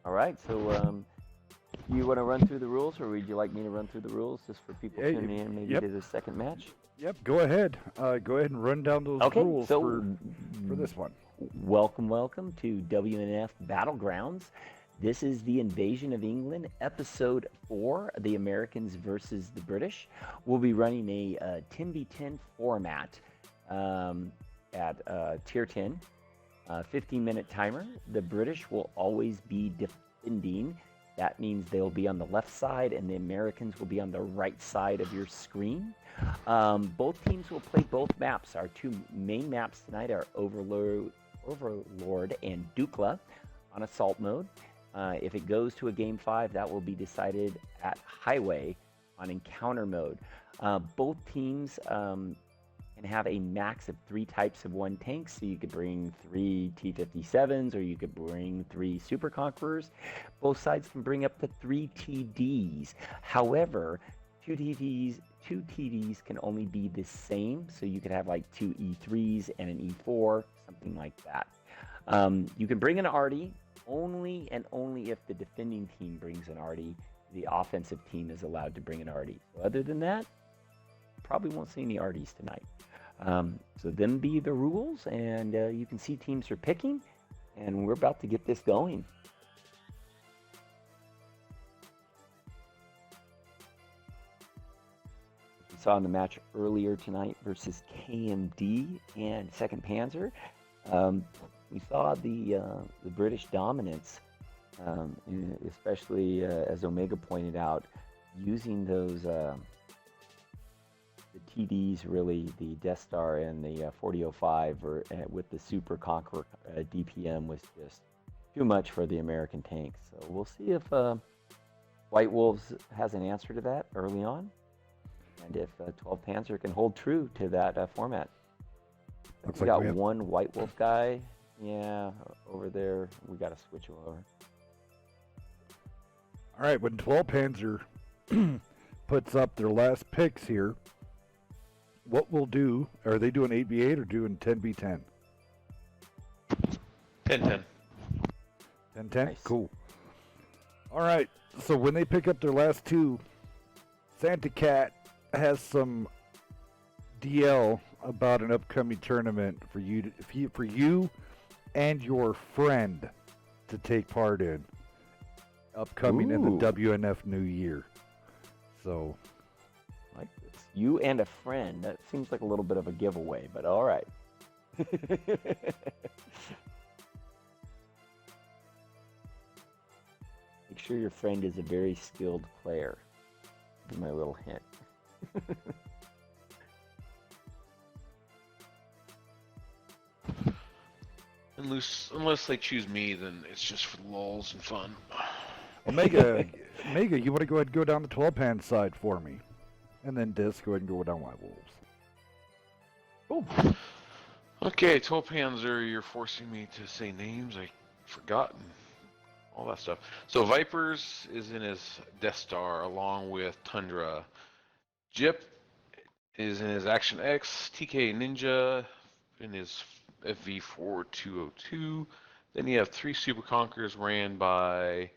All right, so you want to run through the rules, or would you like me to run through the rules just for people Yeah, tuning in maybe yep, to the second match? yep. Go ahead. Go ahead and run down those Okay, rules so for this one. welcome to WNF Battlegrounds. This is the Invasion of England, Episode 4, the Americans versus the British. We'll be running a 10v10 format um, at Tier 10, 15-minute timer. The British will always be defending. That means they'll be on the left side, and the Americans will be on the right side of your screen. Both teams will play both maps. Our two main maps tonight are Overlord and Dukla on assault mode. If it goes to a game 5, that will be decided at Highway on encounter mode. Both teams can have a max of 3 types of 1 tanks, so you could bring 3 T-57s, or you could bring 3 Super Conquerors. Both sides can bring up to 3 TDs. However, 2 TDs can only be the same, so you could have like 2 E3s and an E4, something like that. You can bring an arty only and only if the defending team brings an arty. The offensive team is allowed to bring an arty. So other than that, probably won't see any arties tonight. So them be the rules, and you can see teams are picking, and we're about to get this going. We saw in the match earlier tonight versus KMD and 2nd Panzer. We saw the British dominance, especially as Omega pointed out, using those the TDs, really the Death Star and the 4005 with the Super Conqueror DPM was just too much for the American tanks. So we'll see if White Wolves has an answer to that early on, and if 12 Panzer can hold true to that format. Looks We like got we have one White Wolf guy, yeah, over there. We got to switch over. All right, when 12 Panzer puts up their last picks here, what we'll do, are they doing 8v8 or doing 10v10? 10-10. 10-10? Nice. Cool. All right, so when they pick up their last 2, Santa Cat has some DL about an upcoming tournament for you and your friend to take part in, upcoming in the WNF New Year. So, Like this. You and a friend. That seems like a little bit of a giveaway, but all right. Make sure your friend is a very skilled player. Give my little hint. Unless they choose me, then it's just for lulls and fun. Omega, you want to go ahead and go down the 12-pan side for me? And then Disc, go ahead and go down White Wolves. Oh. Okay, 12 Panzer, you're forcing me to say names. I've forgotten all that stuff. So Vipers is in his Death Star along with Tundra. Jip is in his Action X. TK Ninja in his FV4202. Then you have 3 Super Conquerors ran by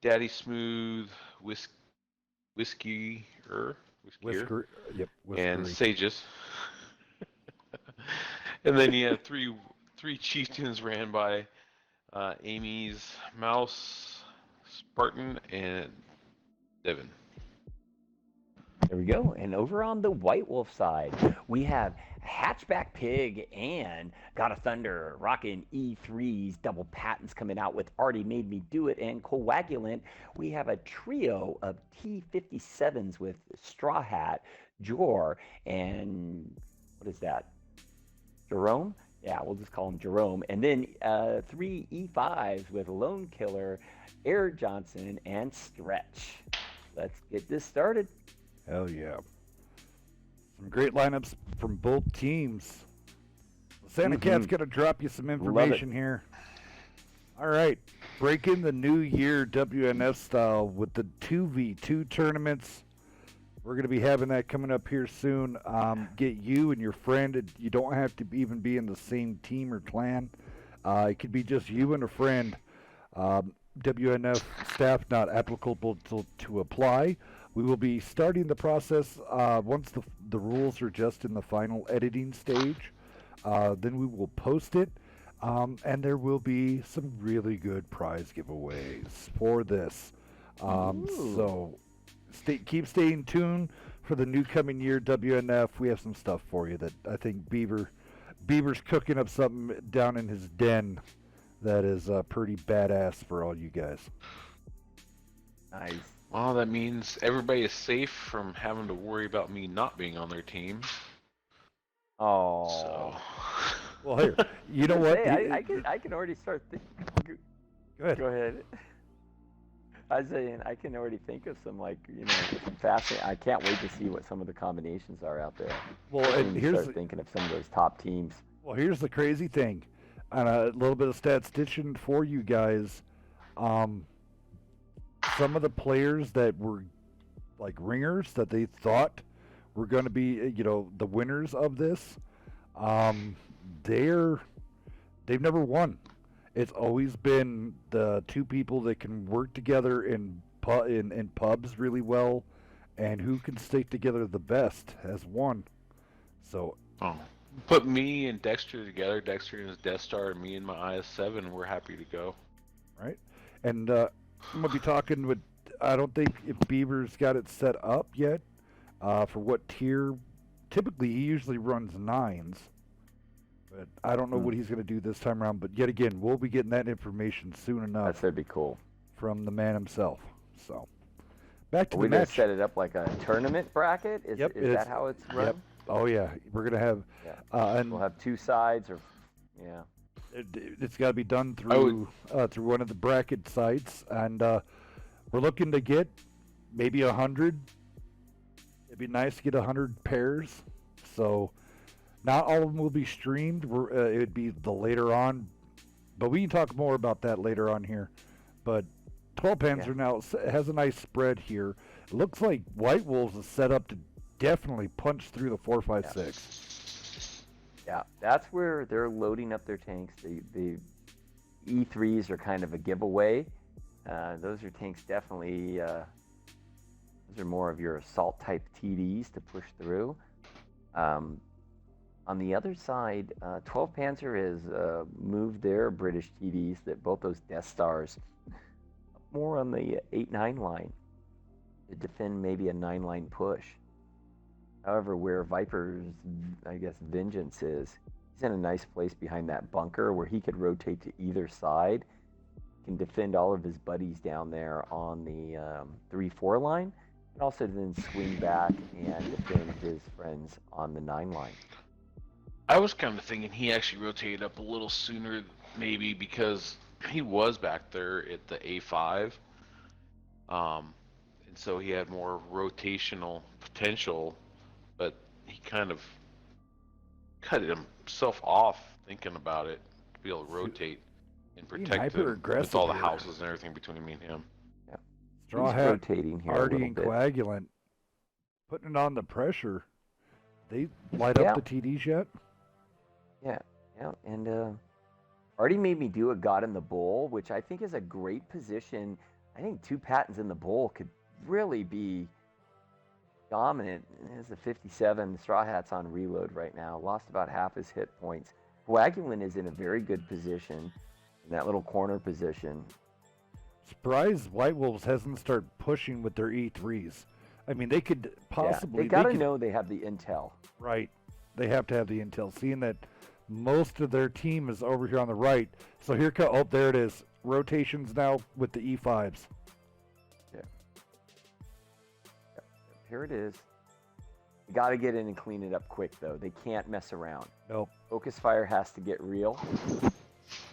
Daddy Smooth, Whiskey, Whisker, yep, and Whiskery. Sages. And then you have three chieftains ran by Amy's Mouse, Spartan, and Devin. There we go. And over on the White Wolf side, we have Hatchback Pig and God of Thunder rocking E3s, double patents coming out with Already Made Me Do It, and Coagulant. We have a trio of T-57s with Straw Hat, Jor, and what is that? Jerome? Yeah, we'll just call him Jerome. And then 3 E5s with Lone Killer, Air Johnson, and Stretch. Let's get this started. Hell yeah. Some great lineups from both teams. Santa Cat's going to drop you some information here. All right. Breaking the new year WNF style with the 2v2 tournaments. We're going to be having that coming up here soon. Get you and your friend. You don't have to even be in the same team or clan. It could be just you and a friend. WNF staff not applicable to apply. We will be starting the process once the rules are just in the final editing stage. Then we will post it, and there will be some really good prize giveaways for this. So keep staying tuned for the new coming year WNF. We have some stuff for you that I think Beaver's cooking up something down in his den that is pretty badass for all you guys. Nice. Well, that means everybody is safe from having to worry about me not being on their team. Oh. So. Well, here, you know what? Hey, I can already start thinking. Go ahead. Go ahead. I was saying I can already think of some some fascinating. I can't wait to see what some of the combinations are out there. Well, and here's start thinking of some of those top teams. Well, here's the crazy thing, and a little bit of statistician for you guys. Some of the players that were like ringers that they thought were going to be, the winners of this, they've never won. It's always been the two people that can work together in pubs really well, and who can stick together the best has won. So, put me and Dexter together. Dexter and his Death Star, and me and my IS-7. We're happy to go. Right, and I'm gonna be talking with. I don't think if Beaver's got it set up yet for what tier. Typically, he usually runs 9s. But I don't know what he's going to do this time around. But yet again, we'll be getting that information soon enough. That'd be cool. From the man himself. So, back to the We're match. Gonna set it up like a tournament bracket? Is that how it's run? Yep. Oh, yeah. We're going to have... and we'll have 2 sides or... Yeah. It's got to be done through one of the bracket sites. And we're looking to get maybe 100. It'd be nice to get 100 pairs. So... Not all of them will be streamed. It would be the later on, but we can talk more about that later on here. But 12 Panzer now has a nice spread here. It looks like White Wolves is set up to definitely punch through the 4.56. Yeah, that's where they're loading up their tanks. The E3s are kind of a giveaway. Those are tanks definitely. Those are more of your assault type TDs to push through. On the other side, 12 Panzer has moved their British TDs, that both those Death Stars, more on the 8-9 line to defend maybe a 9-line push. However, where Viper's, vengeance is, he's in a nice place behind that bunker where he could rotate to either side, can defend all of his buddies down there on the 3-4 line, and also then swing back and defend his friends on the 9 line. I was kind of thinking he actually rotated up a little sooner, maybe because he was back there at the A5, and so he had more rotational potential, but he kind of cut himself off thinking about it to be able to rotate and protect him with all the houses and everything between me and him. Yeah, Straw Hat, rotating here Artie, and Coagulant, putting it on the pressure. They light up the TDs yet? Yeah, and Artie made me do a God in the Bowl, which I think is a great position. I think 2 Pattons in the Bowl could really be dominant. As the 57, the Straw Hat's on reload right now, lost about half his hit points. Coagulant is in a very good position, in that little corner position. Surprised White Wolves hasn't started pushing with their E3s. I mean, they could possibly... They got to know they have the intel. Right. They have to have the intel, seeing that most of their team is over here on the right. So here, there it is. Rotations now with the E5s. Yeah. Here it is. You got to get in and clean it up quick, though. They can't mess around. Nope. Focus fire has to get real,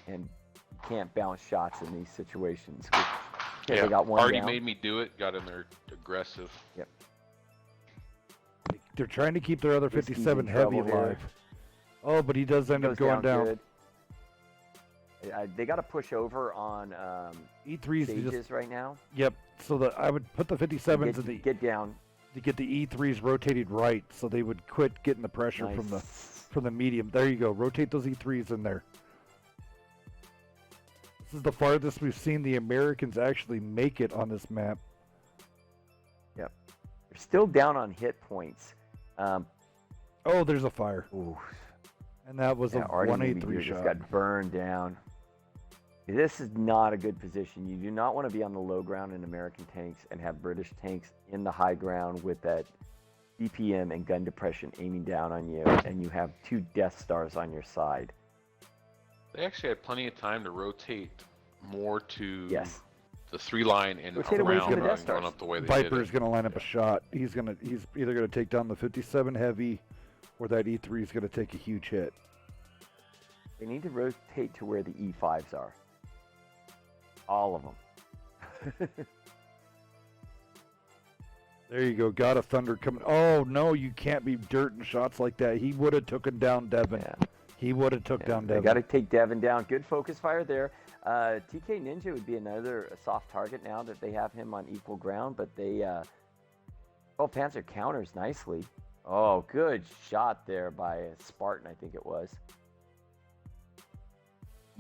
and you can't bounce shots in these situations. Yeah, they got one Artie down. made me do it. Got in there aggressive. Yep. They're trying to keep their other 57 heavy alive. Oh, but he does end up going down. They got to push over on E3s stages right now. Yep. So I would put the 57s in the get down to get the E3s rotated right, so they would quit getting the pressure from the medium. There you go. Rotate those E3s in there. is the farthest we've seen the Americans actually make it on this map. Yep. They're still down on hit points. Oh, there's a fire. Ooh. And that was a Artie 183 just shot. got burned down. This is not a good position. You do not want to be on the low ground in American tanks and have British tanks in the high ground with that DPM and gun depression aiming down on you, and you have 2 Death Stars on your side. They actually had plenty of time to rotate more to Yes. the 3-line and Rotate away around from the rather Death than going Stars. up the way they Viper did is going to line up a shot. He's either going to take down the 57 heavy, or that E3 is going to take a huge hit. They need to rotate to where the E5s are. All of them. There you go. Got a Thunder coming. Oh, no, you can't be dirting shots like that. He would have taken down Devin. Yeah. He would have took down Devin. They got to take Devin down. Good focus fire there. TK Ninja would be another soft target now that they have him on equal ground, but they... Panzer counters nicely. Oh, good shot there by Spartan, I think it was.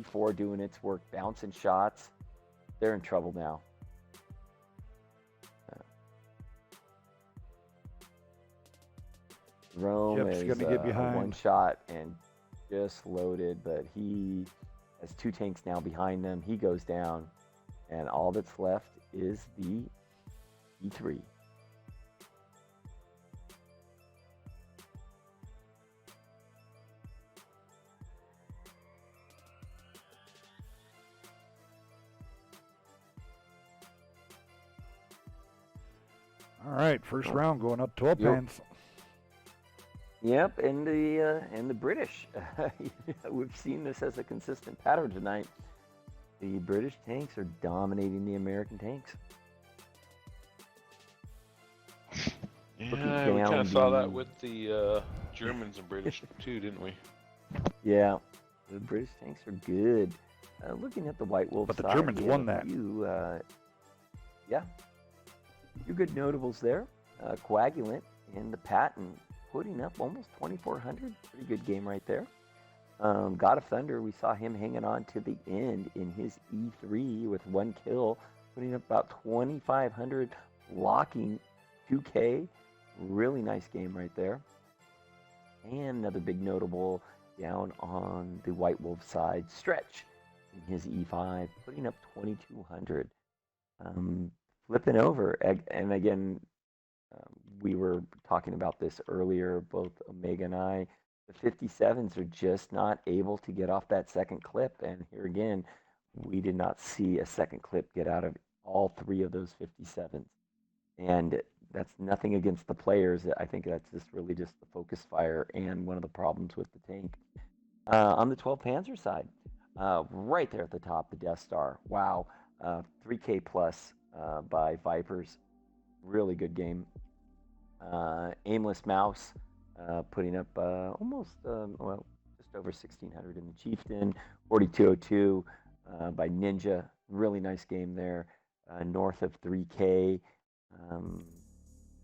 E4 doing its work, bouncing shots. They're in trouble now. Rome Jeff's is gonna get behind. one shot and just loaded, but he has 2 tanks now behind them. He goes down, and all that's left is the E3. All right, first round going up 12 pans. Yep, and the British. We've seen this as a consistent pattern tonight. The British tanks are dominating the American tanks. Yeah, we kind of saw that with the Germans and British too, didn't we? Yeah, the British tanks are good. Looking at the White Wolf But the side, Germans we won have that. Yeah, few good notables there. Coagulant and the Patton putting up almost 2,400. Pretty good game right there. God of Thunder, we saw him hanging on to the end in his E3 with 1 kill, putting up about 2,500, locking 2K. Really nice game right there. And another big notable down on the White Wolf side, Stretch in his E5, putting up 2,200. Flipping over, and again, we were talking about this earlier, both Omega and I. The 57s are just not able to get off that second clip, and here again, we did not see a second clip get out of all 3 of those 57s. And that's nothing against the players. I think that's just really just the focus fire and one of the problems with the tank. On the 12 Panzer side, right there at the top, the Death Star. Wow, 3K plus by Vipers. Really good game. Aimless Mouse putting up almost, just over 1,600 in the Chieftain. 4202 by Ninja. Really nice game there. North of 3K.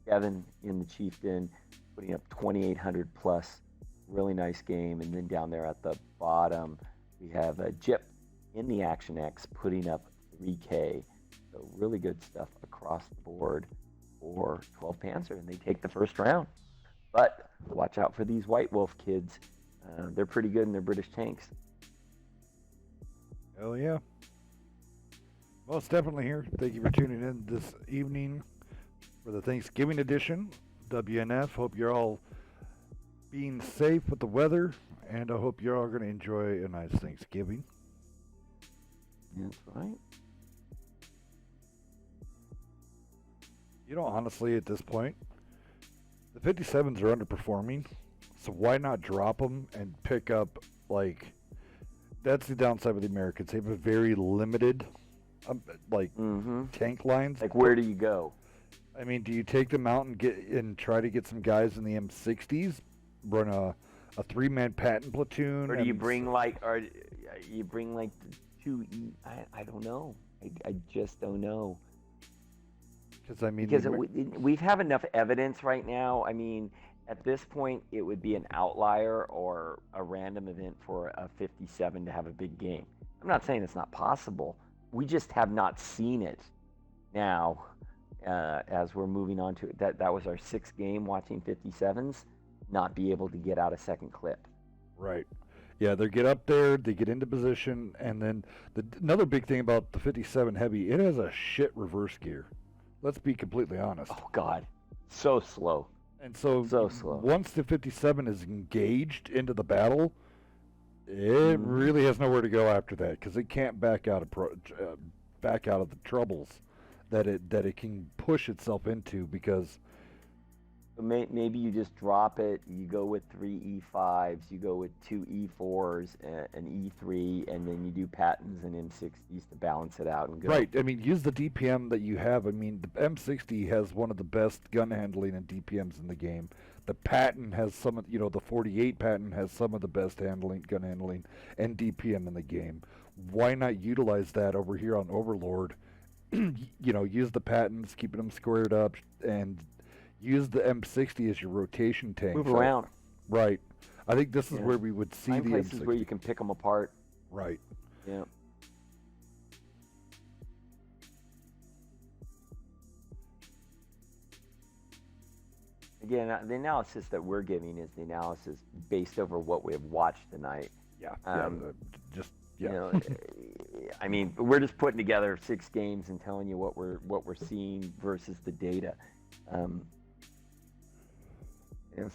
Kevin in the Chieftain putting up 2,800 plus. Really nice game. And then down there at the bottom, we have Jip in the Action X putting up 3K. So really good stuff across the board for 12 Panzer, and they take the first round. But watch out for these White Wolf kids. They're pretty good in their British tanks. Hell yeah. Well, it's definitely here. Thank you for tuning in this evening for the Thanksgiving edition. WNF. Hope you're all being safe with the weather, and I hope you're all going to enjoy a nice Thanksgiving. That's right. You know, honestly, at this point, the 57s are underperforming, so why not drop them and pick up, like, that's the downside with the Americans. They have a very limited, tank lines. Like, where do you go? I mean, do you take them out and try to get some guys in the M60s, run a 3-man Patton platoon? Or do you bring, like, the 2E? I don't know. I just don't know. Because, I mean... Because we have enough evidence right now. I mean, at this point, it would be an outlier or a random event for a 57 to have a big game. I'm not saying it's not possible. We just have not seen it now as we're moving on to it. That was our 6th game watching 57s not be able to get out a second clip. Right. Yeah, they get up there, they get into position, and then another big thing about the 57 Heavy, it has a shit reverse gear. Let's be completely honest. Oh, God. So slow. And so slow. Once the 57 is engaged into the battle, it really has nowhere to go after that because it can't back out of the troubles that it can push itself into because. Maybe you just drop it. You go with 3 E5s. You go with 2 E4s, an E3, and then you do patents and M60s to balance it out and go. Right. I mean, use the DPM that you have. I mean, the M60 has one of the best gun handling and DPMs in the game. The patent has some of, the 48 patent has some of the best gun handling, and DPM in the game. Why not utilize that over here on Overlord? Use the patents, keeping them squared up, and use the M60 as your rotation tank. Move around. Right. I think this is where we would see Find the places M60. where you can pick them apart. Right. Yeah. Again, the analysis that we're giving is the analysis based over what we have watched tonight. Yeah. I mean, we're just putting together 6 games and telling you what we're seeing versus the data.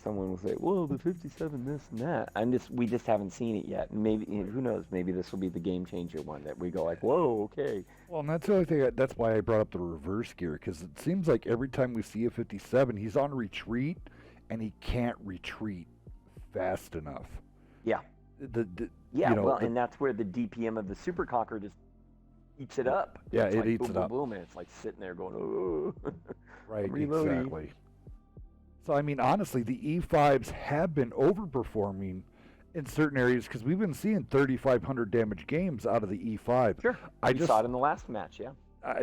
Someone will say, "Well, the 57 this and that." We just haven't seen it yet. And maybe, who knows? Maybe this will be the game changer one that we go like, "Whoa, okay." Well, and that's the only thing. That's why I brought up the reverse gear because it seems like every time we see a 57, he's on retreat, and he can't retreat fast enough. Yeah. And that's where the DPM of the Super Conqueror just eats it up. Yeah, it's it like eats boom, it boom, up. boom, and it's like sitting there going, "Oh." Right, Reloading. exactly. So, I mean, honestly, the E5s have been overperforming in certain areas because we've been seeing 3,500 damage games out of the E5. Sure. We saw it in the last match, yeah.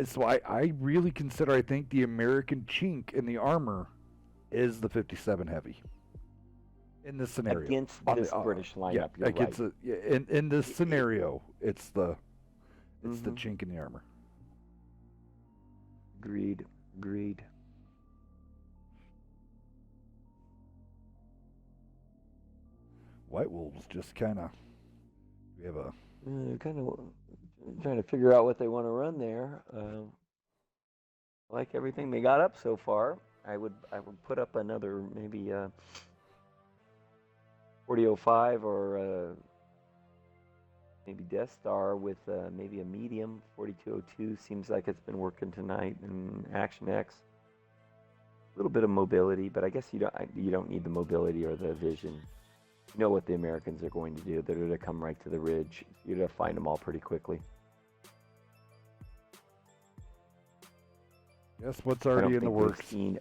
So I really consider, I think the American chink in the armor is the 57 Heavy in this scenario. Against this British lineup, you're against right. In this scenario, it's the chink in the armor. Agreed. White Wolves just kind of, we have a... kind of trying to figure out what they want to run there. I like everything they got up so far. I would put up another maybe 4005 or maybe Death Star with maybe a medium 4202. Seems like it's been working tonight, and Action X. A little bit of mobility, but I guess you don't need the mobility or the vision. You know what the Americans are going to do. They're going to come right to the ridge. You're going to find them all pretty quickly. Yes, what's already in the works. I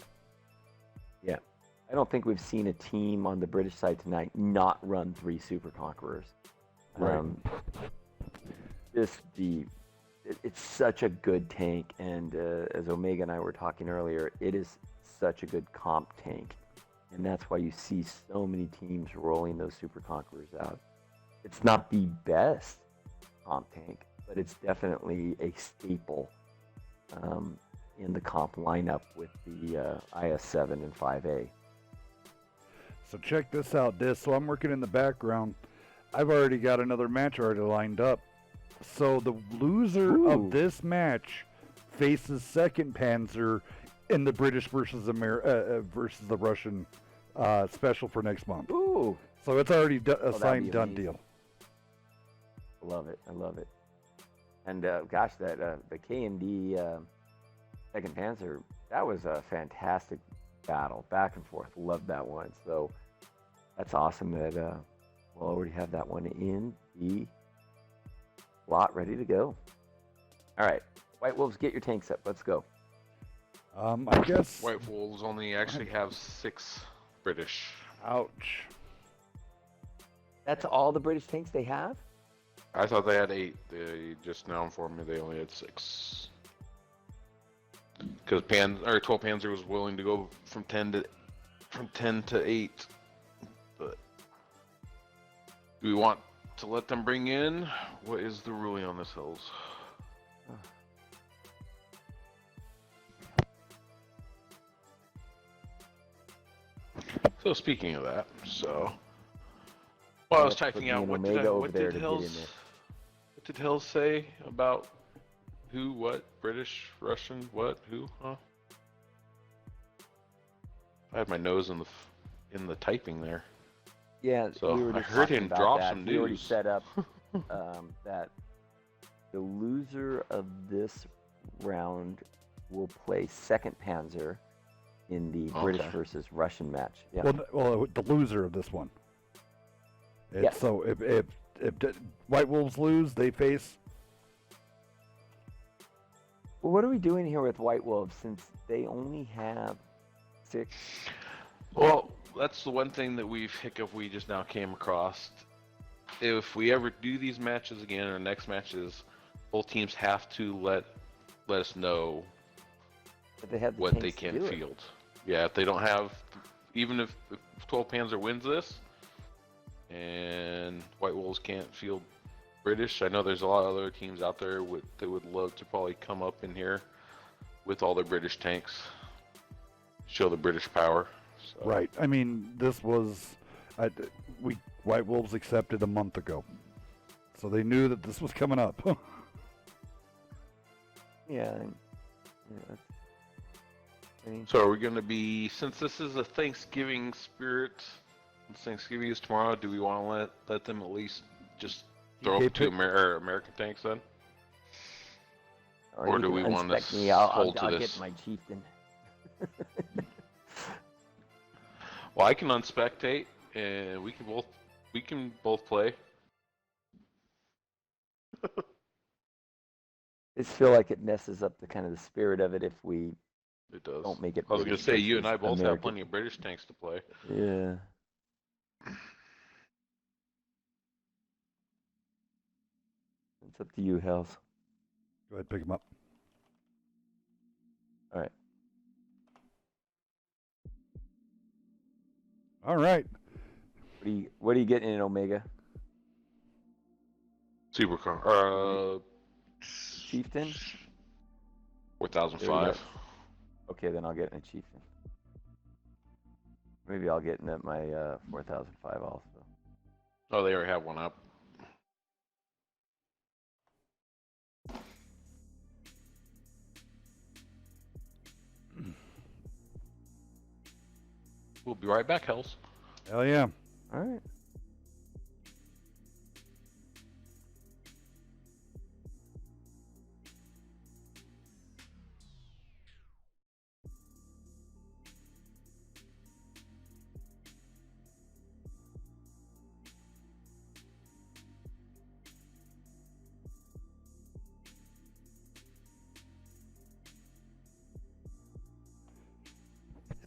don't think we've seen a team on the British side tonight not run 3 Super Conquerors. Right. It's such a good tank, and as Omega and I were talking earlier, it is such a good comp tank. And that's why you see so many teams rolling those Super Conquerors out. It's not the best comp tank, but it's definitely a staple in the comp lineup with the IS-7 and 5A. So check this out, so I'm working in the background. I've already got another match already lined up. So the loser of this match faces 2nd Panzer in the British versus versus the Russian special for next month. Ooh! So it's already a signed done deal. I love it. And gosh, that the KMD 2nd Panzer, that was a fantastic battle, back and forth. Loved that one. So that's awesome that we'll already have that one in the lot ready to go. All right, White Wolves, get your tanks up. Let's go. I guess White Wolves only actually have 6 British. Ouch. That's all the British tanks they have? I thought they had 8. They just now informed me they only had 6. Because 12 Panzer was willing to go from 10 to 8. But do we want to let them bring in. What is the ruling on this, Hills? So speaking of that, while I was typing out, what did Hills say about who, what, British, Russian, what, who, huh? I had my nose in the typing there. Yeah, so we were I just heard talking him about drop that. some We already news. set up that the loser of this round will play 2nd Panzer in the British versus Russian match. Yeah. Well, the loser of this one. Yes. So if the White Wolves lose, they face. Well, what are we doing here with White Wolves since they only have 6? Well, that's the one thing that we just now came across. If we ever do these matches again, or next matches, both teams have to let us know what they can field. Yeah, if they don't have, even if 12 Panzer wins this, and White Wolves can't field British, I know there's a lot of other teams out there that would love to probably come up in here with all their British tanks, show the British power. So. Right. I mean, this was White Wolves accepted a month ago, so they knew that this was coming up. Yeah. So are we going to be, since this is a Thanksgiving spirit, since Thanksgiving is tomorrow, do we want to let them at least just throw up 2 American tanks then? Or do we want to hold to this? I'll get my chieftain. Well, I can unspectate, and we can both play. I just feel like it messes up the kind of the spirit of it if we don't make it. I was going to say, you and I both have plenty of British tanks to play. Yeah. It's up to you, Hells. Go ahead, pick him up. All right. All right. What are you getting in Omega? Supercar. Chieftain? 4005. Okay, then I'll get in a Chieftain. Maybe I'll get in at my 4005 also. Oh, they already have one up. We'll be right back, Hells. Hell yeah. All right.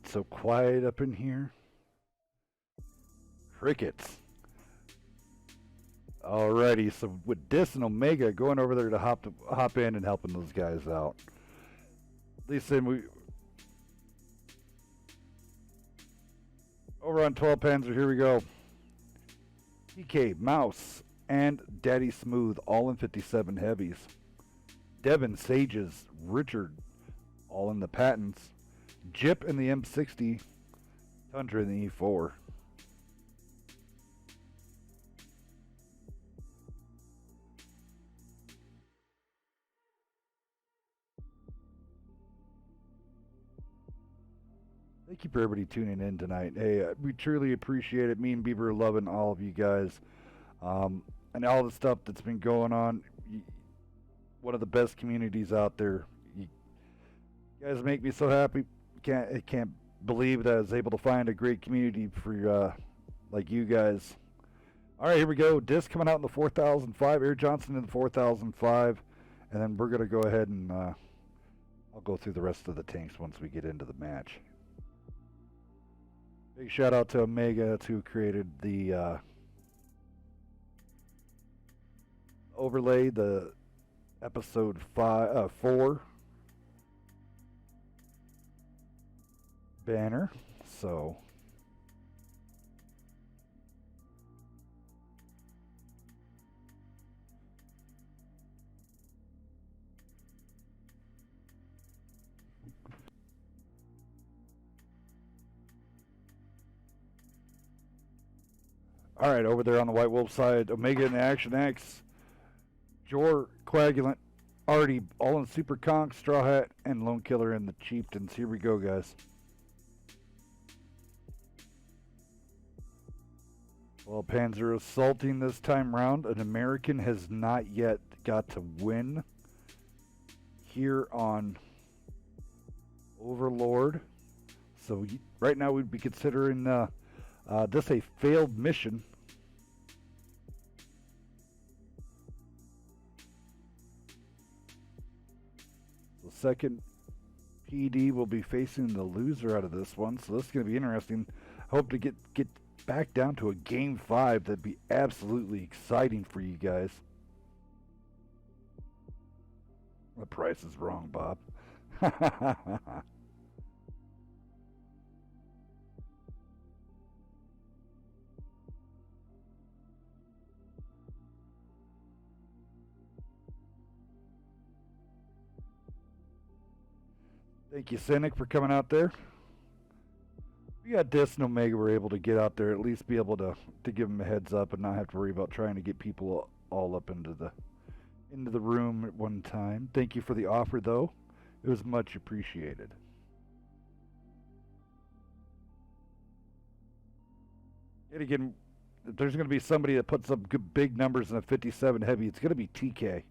It's so quiet up in here. Crickets. Alrighty, so with Dis and Omega going over there to hop in and helping those guys out. At least then we over on 12 Panzer, here we go. PK, Mouse, and Daddy Smooth all in 57 heavies. Devin, Sages, Richard all in the Patents. Jip in the M60, Tundra in the E4. Thank you for everybody tuning in tonight. Hey, we truly appreciate it. Me and Beaver are loving all of you guys. And all the stuff that's been going on. One of the best communities out there. You guys make me so happy. I can't believe that I was able to find a great community for like you guys. All right, here we go. Disc coming out in the 4005. Air Johnson in the 4005. And then we're going to go ahead and I'll go through the rest of the tanks once we get into the match. Big shout out to Omega who created the overlay, the episode 4 banner. So All right, over there on the White Wolf side, Omega and the Action X, Jor, Coagulant, Artie, all in Super Conch, Straw Hat, and Lone Killer and the Chieftains. Here we go, guys. Well, Panzer assaulting this time round. An American has not yet got to win here on Overlord. So right now we'd be considering this a failed mission. The second PD will be facing the loser out of this one, so this is going to be interesting. Hope to get back down to a game 5. That'd be absolutely exciting for you guys. The price is wrong, Bob. Thank you, Cynic, for coming out there. We got Dis and Omega were able to get out there, at least be able to give them a heads up and not have to worry about trying to get people all up into the room at one time. Thank you for the offer, though. It was much appreciated. And again, if there's going to be somebody that puts up good big numbers in a 57 heavy, it's going to be TK.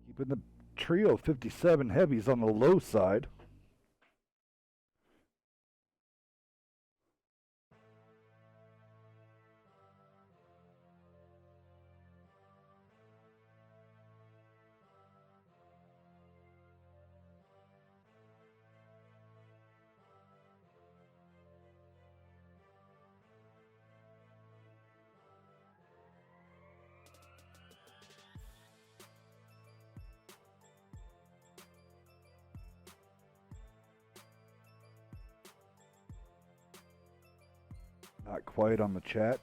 Keeping the trio 57 heavies on the low side. Not quite on the chat.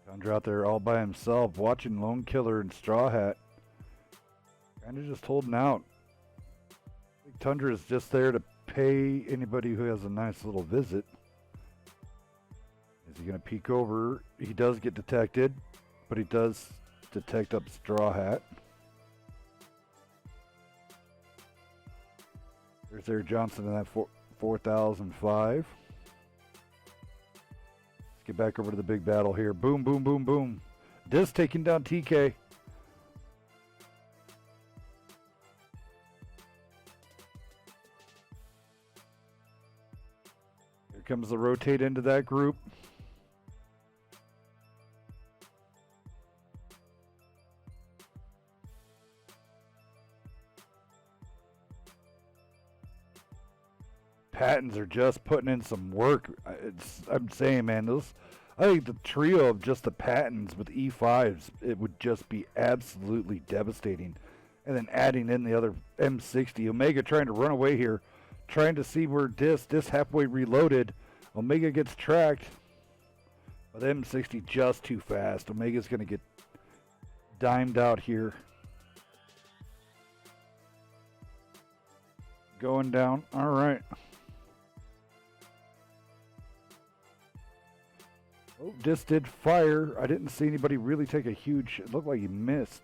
Tundra out there all by himself watching Lone Killer and Straw Hat. Kind of just holding out. I think Tundra is just there to pay anybody who has a nice little visit. Is he going to peek over? He does get detected. But he does detect up Straw Hat. There's Air Johnson in that 4005. Let's get back over to the big battle here. Boom, boom, boom, boom. Dis taking down TK. Here comes the rotate into that group. Pattons are just putting in some work. I'm saying, man, I think the trio of just the Pattons with E5s, it would just be absolutely devastating. And then adding in the other M60. Omega trying to run away here, trying to see where Dis halfway reloaded. Omega gets tracked, but M60 just too fast. Omega's going to get dimed out here. Going down. All right. Oh, Dis did fire. I didn't see anybody really take a huge... It looked like he missed.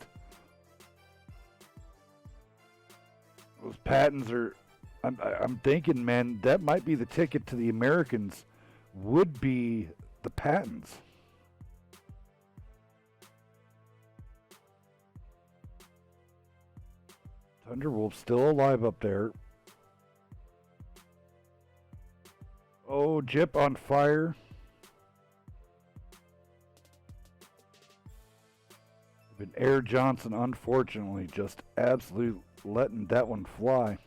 Those Pattons are... I'm thinking, man, that might be the ticket to the Americans. Would be the Pattons. Thunderwolf still alive up there. Oh, Jip on fire. But Air Johnson, unfortunately, just absolutely letting that one fly.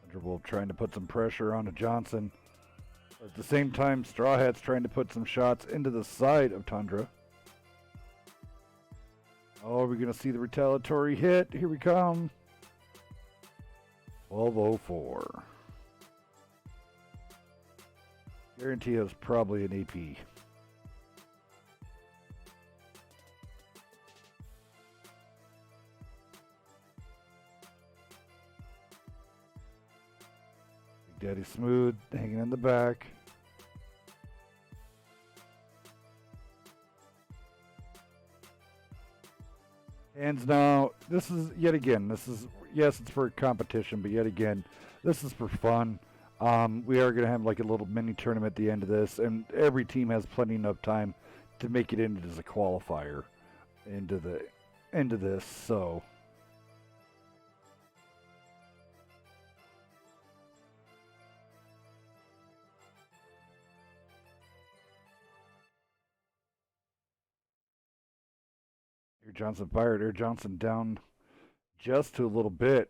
Thunderwolf trying to put some pressure onto Johnson. At the same time, Straw Hat's trying to put some shots into the side of Tundra. Oh, we're going to see the retaliatory hit. Here we come. 1204. Guarantee it was probably an AP. Big Daddy Smooth hanging in the back. Hands now. This is, yet again, yes, it's for competition, but yet again, this is for fun. We are going to have like a little mini tournament at the end of this, and every team has plenty enough time to make it into as a qualifier into the end of this, so. Air Johnson fired. Air Johnson down just to a little bit.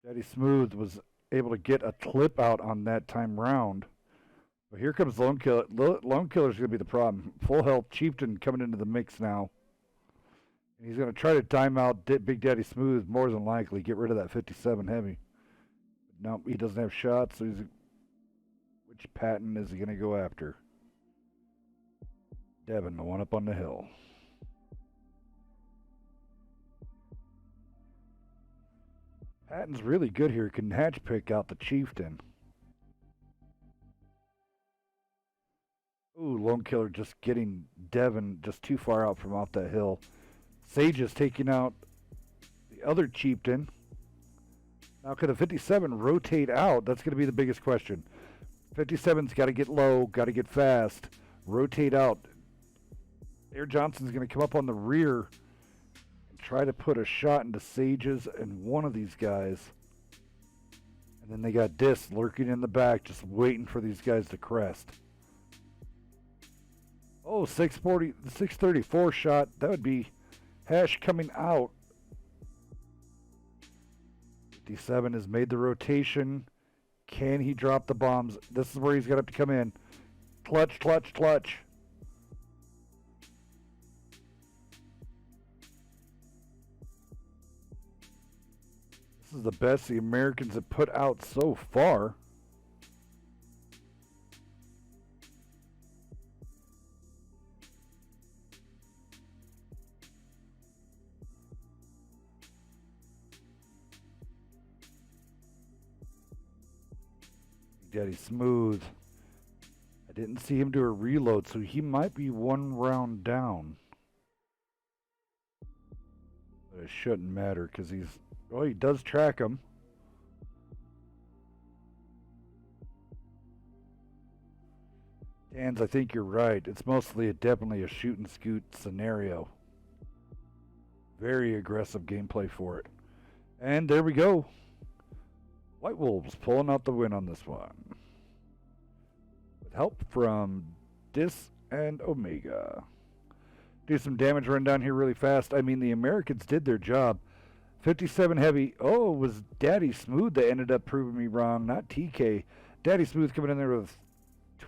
Daddy Smooth was able to get a clip out on that time round. But here comes Lone Killer. Lone Killer's going to be the problem. Full health Chieftain coming into the mix now. And he's going to try to time out Big Daddy Smooth more than likely. Get rid of that 57 heavy. No, he doesn't have shots. So which Patton is he going to go after? Devin, the one up on the hill. Patton's really good here. Can hatch pick out the Chieftain. Ooh, Lone Killer just getting Devin just too far out from off that hill. Sage is taking out the other Chieftain. Now, could the 57 rotate out? That's going to be the biggest question. 57's got to get low, got to get fast, rotate out. Air Johnson's going to come up on the rear and try to put a shot into Sages and one of these guys. And then they got Dis lurking in the back, just waiting for these guys to crest. Oh, 640, the 634 shot. That would be Hash coming out. 57 has made the rotation. Can he drop the bombs? This is where he's got to come in. Clutch, clutch, clutch. This is the best the Americans have put out so far. Daddy Smooth. I didn't see him do a reload, so he might be one round down. But it shouldn't matter because he's... Oh, he does track him. Tans, I think you're right. It's mostly definitely a shoot and scoot scenario. Very aggressive gameplay for it. And there we go. White Wolves pulling out the win on this one. With help from Dis and Omega. Do some damage run down here really fast. I mean, the Americans did their job. 57 heavy. Oh, it was Daddy Smooth that ended up proving me wrong, not TK. Daddy Smooth coming in there with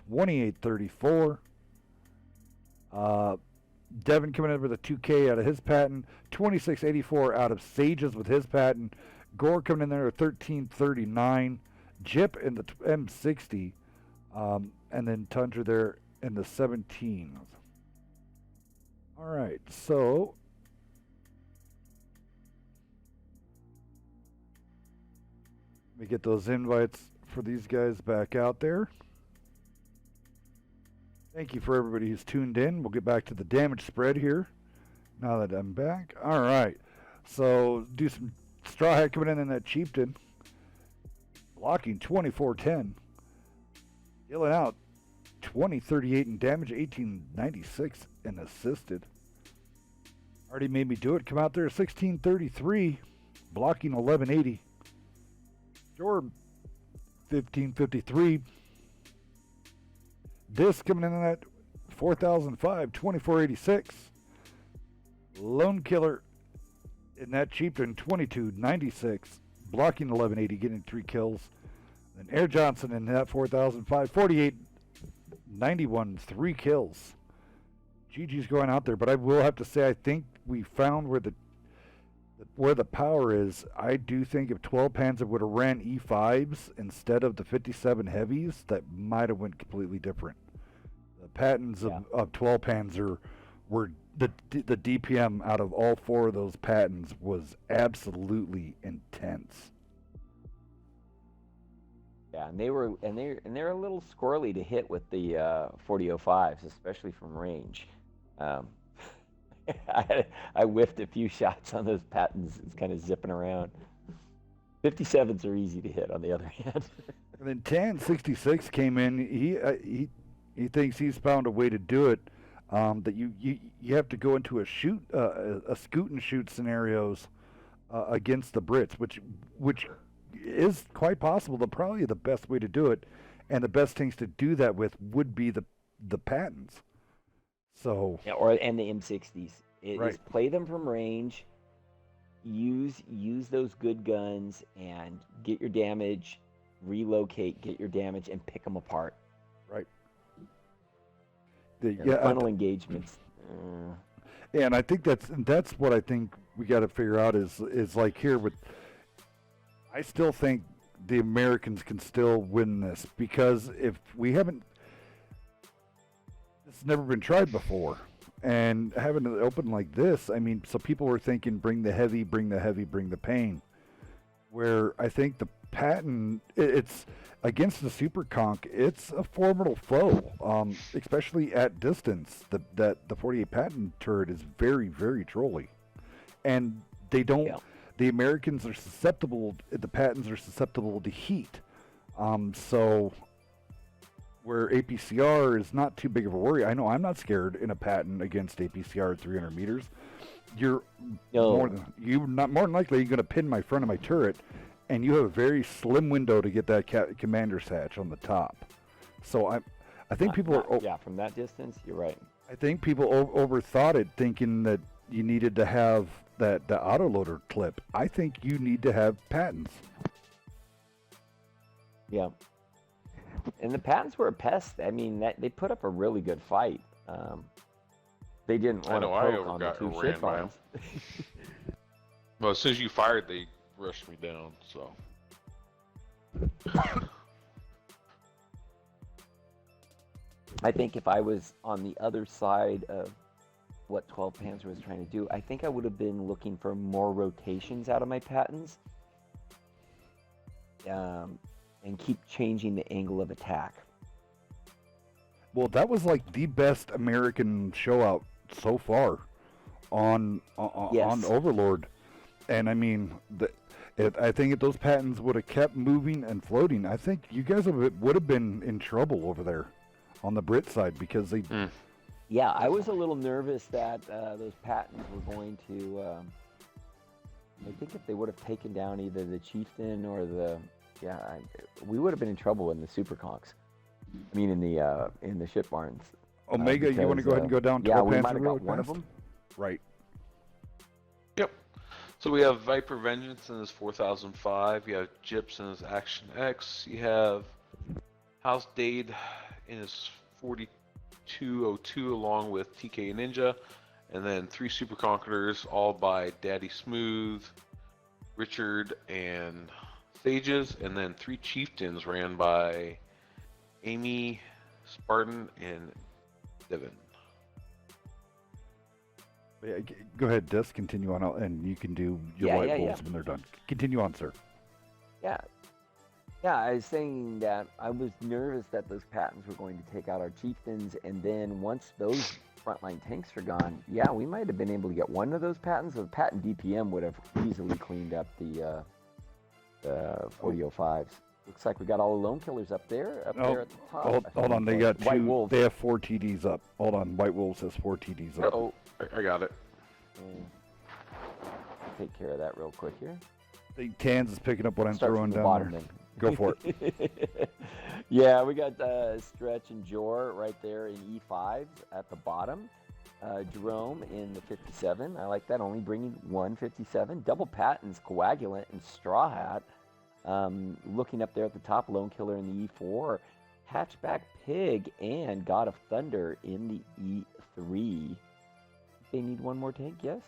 2834. Devin coming in with a 2K out of his patent. 2684 out of Sages with his patent. Gore coming in there at 1339. Jip in the M60. And then Tundra there in the 17. All right, so let me get those invites for these guys back out there. Thank you for everybody who's tuned in. We'll get back to the damage spread here now that I'm back. All right, so do some Straw Hat coming in that Chieftain. Blocking 2410. Dealing out 2038 in damage, 1896 and assisted. Already made me do it. Come out there 1633. Blocking 1180. Jordan 1553. This coming in at 4005, 2486. Lone Killer in that Chieftain 2296, blocking 1180, getting 3 kills. Then Air Johnson in that 4005, 4891, 3 kills. GG's going out there, but I will have to say I think we found where the power is. I do think if 12 Panzer would have ran E5s instead of the 57 heavies, that might have went completely different. The patents of 12 Panzer were the DPM out of all 4 of those patents was absolutely intense. Yeah, and they're a little squirrely to hit with the 4005s, especially from range. I whiffed a few shots on those patents. It's kind of zipping around. 57s are easy to hit, on the other hand. And then Tan 66 came in. He thinks he's found a way to do it. That you have to go into a scoot and shoot scenarios against the Brits, which is quite possible. Probably the best way to do it, and the best things to do that with would be the patents. So and the M60s. Right. Is play them from range. Use those good guns and get your damage. Relocate, get your damage, and pick them apart. Right. The frontal engagements. Yeah, and I think that's what I think we got to figure out is like here with. I still think the Americans can still win this because if we haven't, it's never been tried before, and having it open like this, I mean, so people were thinking bring the heavy, bring the pain, where I think the Patton, it's against the Super Conch, it's a formidable foe, especially at distance. The 48 Patton turret is very, very trolly, and they don't. Yeah. The Americans are susceptible. The Pattons are susceptible to heat, so where APCR is not too big of a worry. I know I'm not scared in a Patton against APCR at 300 meters. You're more than likely you're going to pin my front of my turret, and you have a very slim window to get that commander's hatch on the top. So I think people are from that distance. You're right. I think people overthought it, thinking that you needed to have the autoloader clip. I think you need to have patents. Yeah. And the patents were a pest. I mean, they put up a really good fight. They didn't want to poke on the 2 ship bombs. Well, as soon as you fired, they rushed me down, so. I think if I was on the other side of what 12 Panzer was trying to do, I think I would have been looking for more rotations out of my patents, and keep changing the angle of attack. Well, that was like the best American show out so far on Overlord, and I mean, I think if those patents would have kept moving and floating, I think you guys would have been in trouble over there on the Brit side because they. Yeah, I was a little nervous that those patents were going to. I think if they would have taken down either the Chieftain or we would have been in trouble in the Super Conchs. I mean, in the ship barns. Omega, you want to go ahead and go down? Yeah, we might have got one of them. Right. Yep. So we have Viper Vengeance in his 4005. You have Gyps in his Action X. You have House Dade in his 4202 along with TK Ninja, and then 3 Super Conquerors, all by Daddy Smooth, Richard, and Sages, and then 3 Chieftains ran by Amy, Spartan, and Devin. Yeah, go ahead, Des. Continue on, and you can do your white wolves when they're done. Continue on, sir. Yeah. Yeah, I was saying that I was nervous that those patents were going to take out our Chieftains, and then once those frontline tanks are gone, we might have been able to get one of those patents. The patent DPM would have easily cleaned up the 4005s. Looks like we got all the lone killers up there at the top. Hold on, they got White 2. Wolves. They have 4 TDs up. Hold on, White Wolves has 4 TDs up. Oh, I got it. Take care of that real quick here. I think Tans is picking up what I'm throwing down bottom there. then. Go for it. Yeah, we got Stretch and Jor right there in E5s at the bottom. Jerome in the 57. I like that, only bringing 1 57. Double patents, Coagulant, and Straw Hat. Looking up there at the top, Lone Killer in the E4. hatchback pig and God of Thunder in the E3. They need one more tank, yes?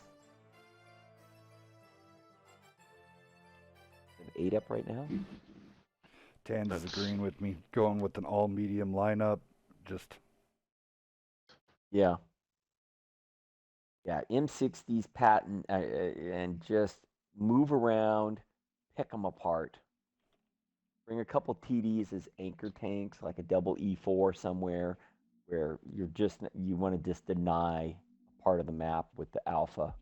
They have 8 up right now. Tans is agreeing with me, going with an all-medium lineup. Just Yeah. Yeah, M60's patent and just move around, pick them apart. Bring a couple TDs as anchor tanks, like a double E4 somewhere, where you want to just deny part of the map with the alpha.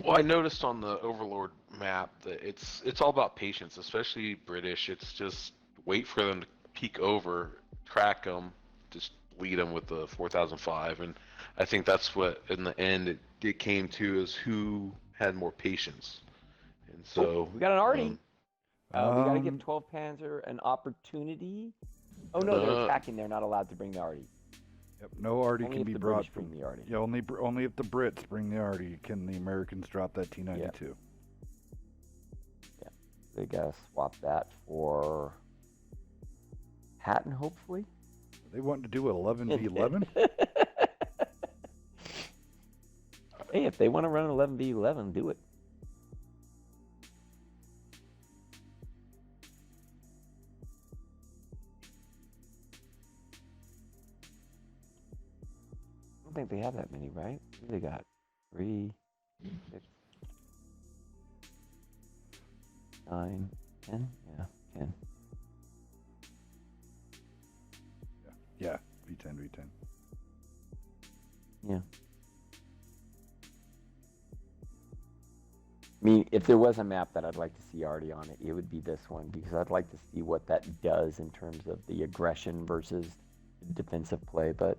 Well, I noticed on the Overlord map that it's all about patience, especially British. It's just wait for them to peek over, track them, just lead them with the 4005, and I think that's what in the end it came to is who had more patience. And so we got an Artie. We got to give 12 Panzer an opportunity. Oh no, they're attacking. They're not allowed to bring the Artie. Yep, no Artie Only can if be the brought. British bring the Artie. Yeah, only if the Brits bring the Artie can the Americans drop that T92. Yeah, they gotta swap that for Patton, hopefully. They want to do an 11v11. Hey, if they want to run an 11v11, do it. I don't think they have that many, right? They got 3, 6, 9, 10. Yeah, 10. Yeah, V10. Yeah. I mean, if there was a map that I'd like to see Artie on it, it would be this one, because I'd like to see what that does in terms of the aggression versus defensive play, but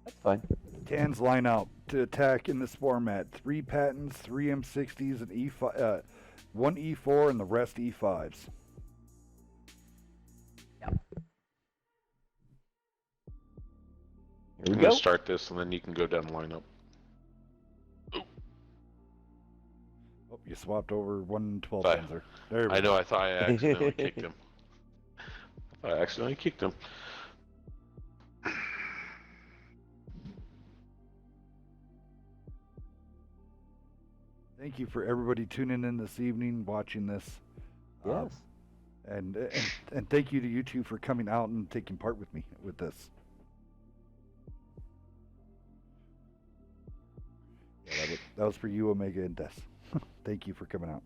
that's fine. Tans line out to attack in this format: 3 Pattons, 3 M60s, and E5, 1 E4, and the rest E5s. Yep. Here we I'm go. gonna start this, and then you can go down the lineup. Oh, you swapped over 112 Sorry. Panzer. There we I go. know. I thought I accidentally kicked him. I accidentally kicked him. Thank you for everybody tuning in this evening, watching this. Yes. And thank you to you two for coming out and taking part with me with this. Yeah, that was for you, Omega and Des. Thank you for coming out.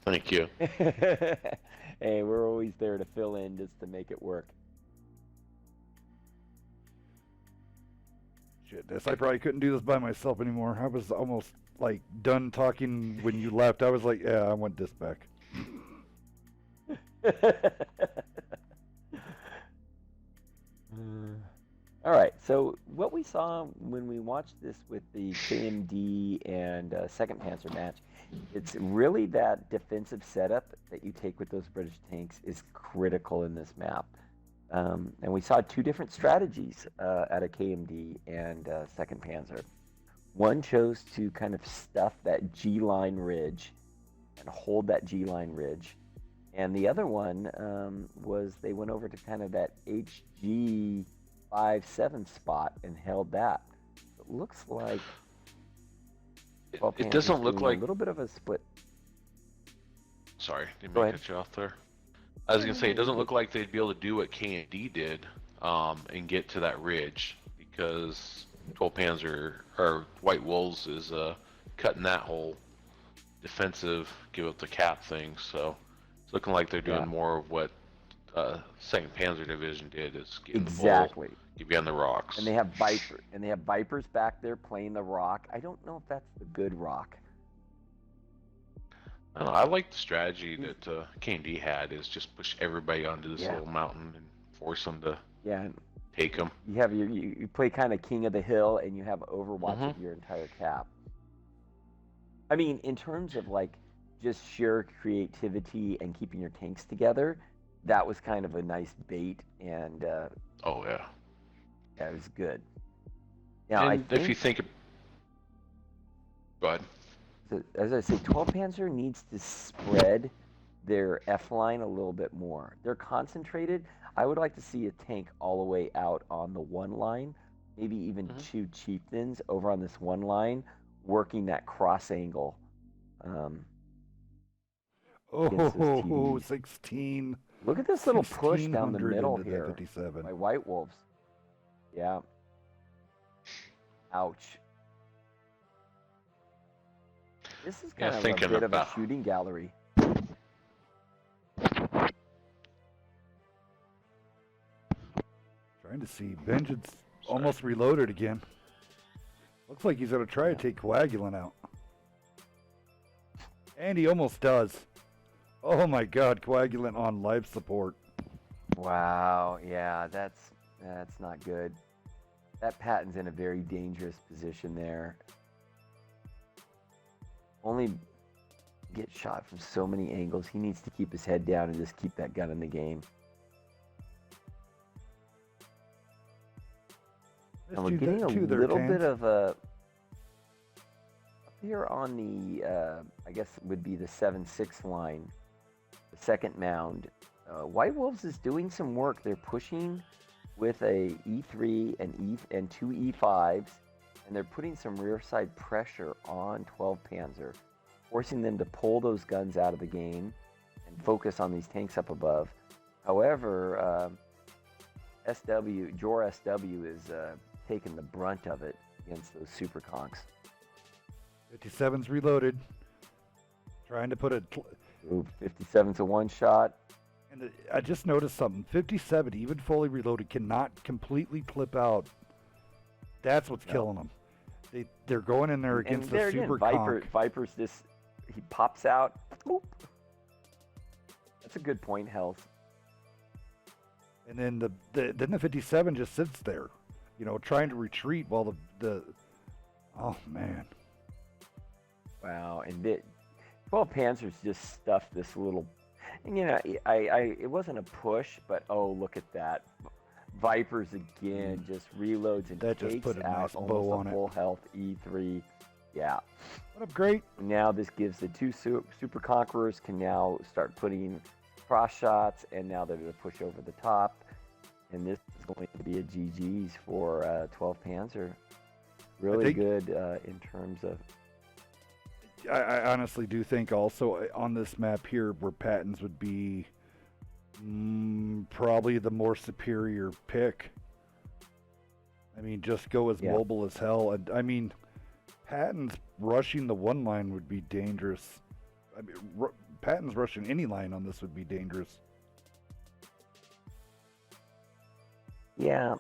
Thank you. Hey, we're always there to fill in just to make it work. Shit, Des, I probably couldn't do this by myself anymore. I was almost like done talking when you left. I was like, yeah, I want this back. All right, so what we saw when we watched this with the KMD and 2nd Panzer match, it's really that defensive setup that you take with those British tanks is critical in this map. And we saw 2 different strategies at a KMD and 2nd Panzer. One chose to kind of stuff that G-line ridge and hold that G-line ridge. And the other one was they went over to kind of that HG 5-7 spot and held that. It looks like It doesn't look like a little bit of a split. Sorry, didn't mean to cut you off there. I was gonna say it doesn't look like they'd be able to do what K&D did and get to that ridge, because 12 Panzer or White Wolves is cutting that whole defensive, give up the cap thing. So it's looking like they're doing more of what 2nd Panzer Division did, is getting the bull, get behind the rocks. And they have Vipers back there playing the rock. I don't know if that's the good rock. I don't know, I like the strategy that K&D had, is just push everybody onto this little mountain and force them to take them. You have you play kind of king of the hill, and you have overwatch of your entire cap. I mean, in terms of like just sheer creativity and keeping your tanks together, that was kind of a nice bait, and oh yeah, it was good. Now, I think, if you think, go ahead. So, as I say, 12 Panzer needs to spread their F line a little bit more. They're concentrated. I would like to see a tank all the way out on the one line, maybe even Mhm. 2 chieftains over on this one line, working that cross angle um, against those Oh, TDs. 16. Look at this little push down the 1600 middle into that here 57. by White Wolves. Yeah. Ouch. This is Yeah, kind of a thinking bit of a about. shooting gallery. Trying to see. Vengeance Sorry. almost reloaded again. Looks like he's going to try Yeah. to take Coagulant out. And he almost does. Oh my God, Coagulant on life support. Wow. Yeah, that's not good. That Patton's in a very dangerous position there. Only get shot from so many angles. He needs to keep his head down and just keep that gun in the game. And we're getting a little bit of a up here on the I guess it would be the 7-6 line, the second mound. White Wolves is doing some work. They're pushing with a E3 and two E5s, and they're putting some rear side pressure on 12 Panzer, forcing them to pull those guns out of the game and focus on these tanks up above. However, Jor SW is taking the brunt of it against those super conks. 57's reloaded. Trying to put a... 57's a one shot. And I just noticed something. 57, even fully reloaded, cannot completely clip out. That's what's killing them. They're going in there against the super conk. Viper's this, he pops out. Boop. That's a good point, health. And then the 57 just sits there, trying to retreat while the oh man. Wow, and 12 Panzers just stuffed this little, and it wasn't a push, but oh, look at that. Vipers again, just reloads and that takes just put a out nice bow almost on a it. full health E3. Yeah. What up, great? Now this gives the two super conquerors can now start putting cross shots, and now they're going to push over the top. And this is going to be a GG's for 12 Panzer. Really good in terms of... I honestly do think also on this map here where Pattons would be probably the more superior pick. I mean, just go as mobile as hell. And I mean, Pattons rushing the one line would be dangerous. I mean, Pattons rushing any line on this would be dangerous. Yeah.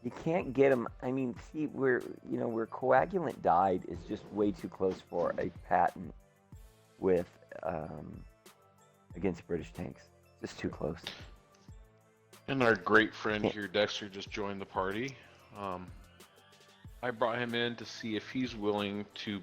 You can't get him. I mean, see, where Coagulant died is just way too close for a Patton with against British tanks. Just too close. And our great friend here, Dexter, just joined the party. I brought him in to see if he's willing to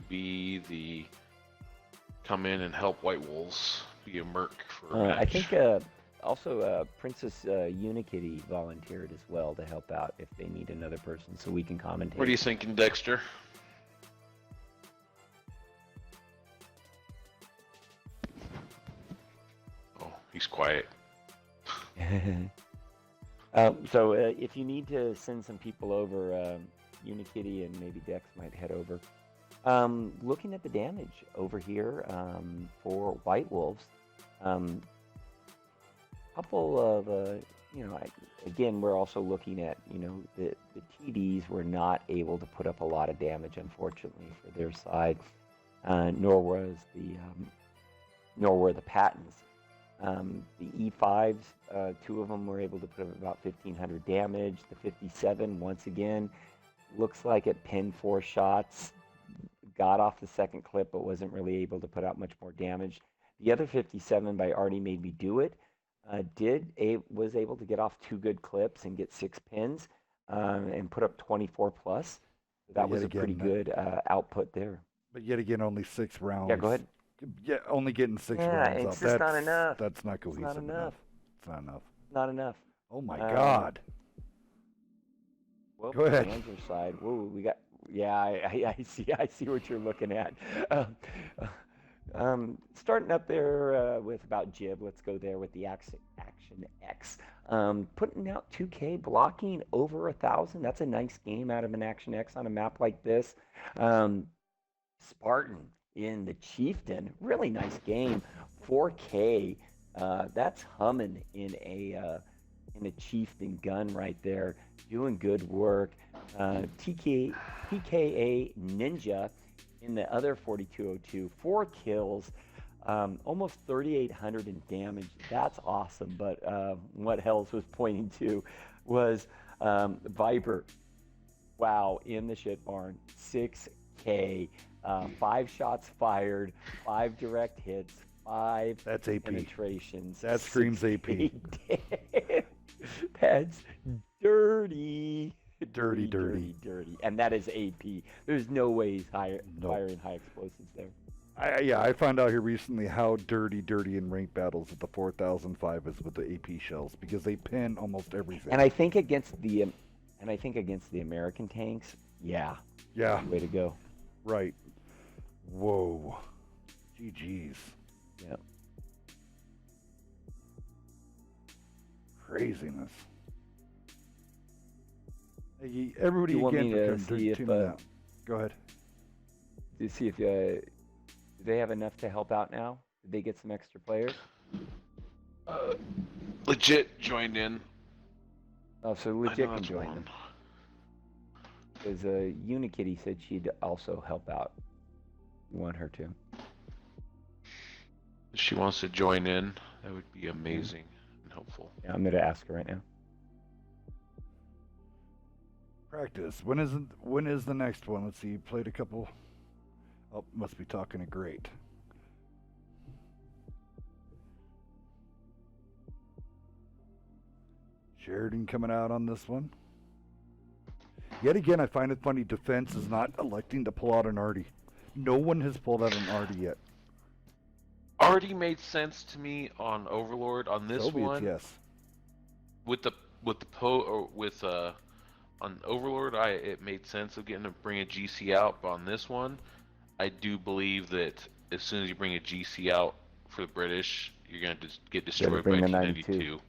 come in and help White Wolves be a merc for a match. I think also Princess Unikitty volunteered as well to help out if they need another person, so we can commentate. What are you thinking, Dexter? Oh, he's quiet. So if you need to send some people over, Unikitty and maybe Dex might head over. Looking at the damage over here for White Wolves, couple of again, we're also looking at the TDs were not able to put up a lot of damage, unfortunately, for their side, nor were the Pattons. The E5s, two of them were able to put up about 1,500 damage. The 57, once again, looks like it pinned 4 shots, got off the second clip, but wasn't really able to put out much more damage. The other 57 by Artie Made Me Do It was able to get off 2 good clips and get 6 pins and put up 24 plus. That was a pretty good output there. But yet again, only 6 rounds. Yeah, go ahead. Yeah, only getting 6 rounds it's up. just not enough. That's not cohesive. It's not enough. It's not enough. Not enough. Oh my God. Well, go ahead. Panzer side. Whoa, we got. Yeah, I see what you're looking at. Starting up there with about Jib. Let's go there with the action Action X. Putting out 2K, blocking over 1,000. That's a nice game out of an Action X on a map like this. Spartan in the Chieftain, really nice game. 4K, that's humming in a Chieftain gun right there, doing good work. TKA Ninja in the other 4202, 4 kills, almost 3,800 in damage. That's awesome. But what Hells was pointing to was Viper. Wow, in the shit barn, 6K, 5 shots fired, 5 direct hits, 5 That's AP. penetrations. That screams AP. That's dirty. Dirty. And that is AP. There's no way he's firing high explosives there. I found out here recently how dirty in ranked battles at the 4005 is with the AP shells, because they pin almost everything. And I think against the American tanks, yeah, way to go. Right. Whoa. GG's. Yep. Craziness. Hey, everybody You want again me for to coming see if, tuning out. Go ahead. To see if do they have enough to help out now? Did they get some extra players? Legit joined in. Oh, so Legit can join them. Because Unikitty said she'd also help out. You want her to? If she wants to join in, that would be amazing and helpful. Yeah, I'm going to ask her right now. Practice. When is the next one? Let's see. You played a couple. Oh, must be talking to Great. Sheridan coming out on this one. Yet again, I find it funny. Defense is not electing to pull out an Artie. No one has pulled out an Artie yet. Artie made sense to me on Overlord. On this Soviets, one, yes. On Overlord, it made sense of getting to bring a GC out, but on this one, I do believe that as soon as you bring a GC out for the British, you're going to get destroyed by T92.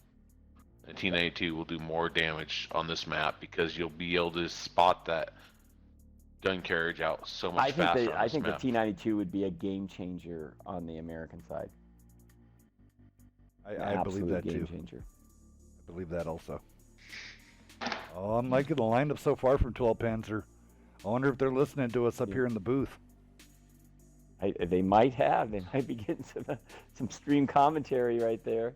And T92 will do more damage on this map because you'll be able to spot that gun carriage out so much faster. I think the T92 would be a game changer on the American side. I believe that game too. Changer. I believe that also. Oh, I'm liking the lineup so far from 12 Panzer. I wonder if they're listening to us up here in the booth. They might have. They might be getting some stream commentary right there.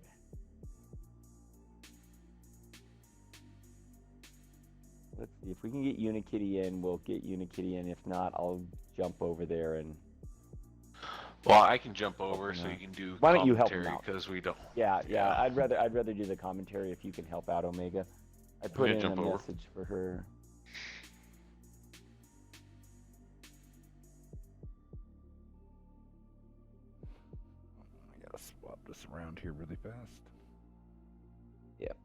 Let's see if we can get Unikitty in. We'll get Unikitty in. If not, I'll jump over there and. Well, I can jump over so you can do. Why don't you help him out? Because we don't. Yeah. I'd rather do the commentary if you can help out, Omega. I put in a message for her. I gotta swap this around here really fast. Yep.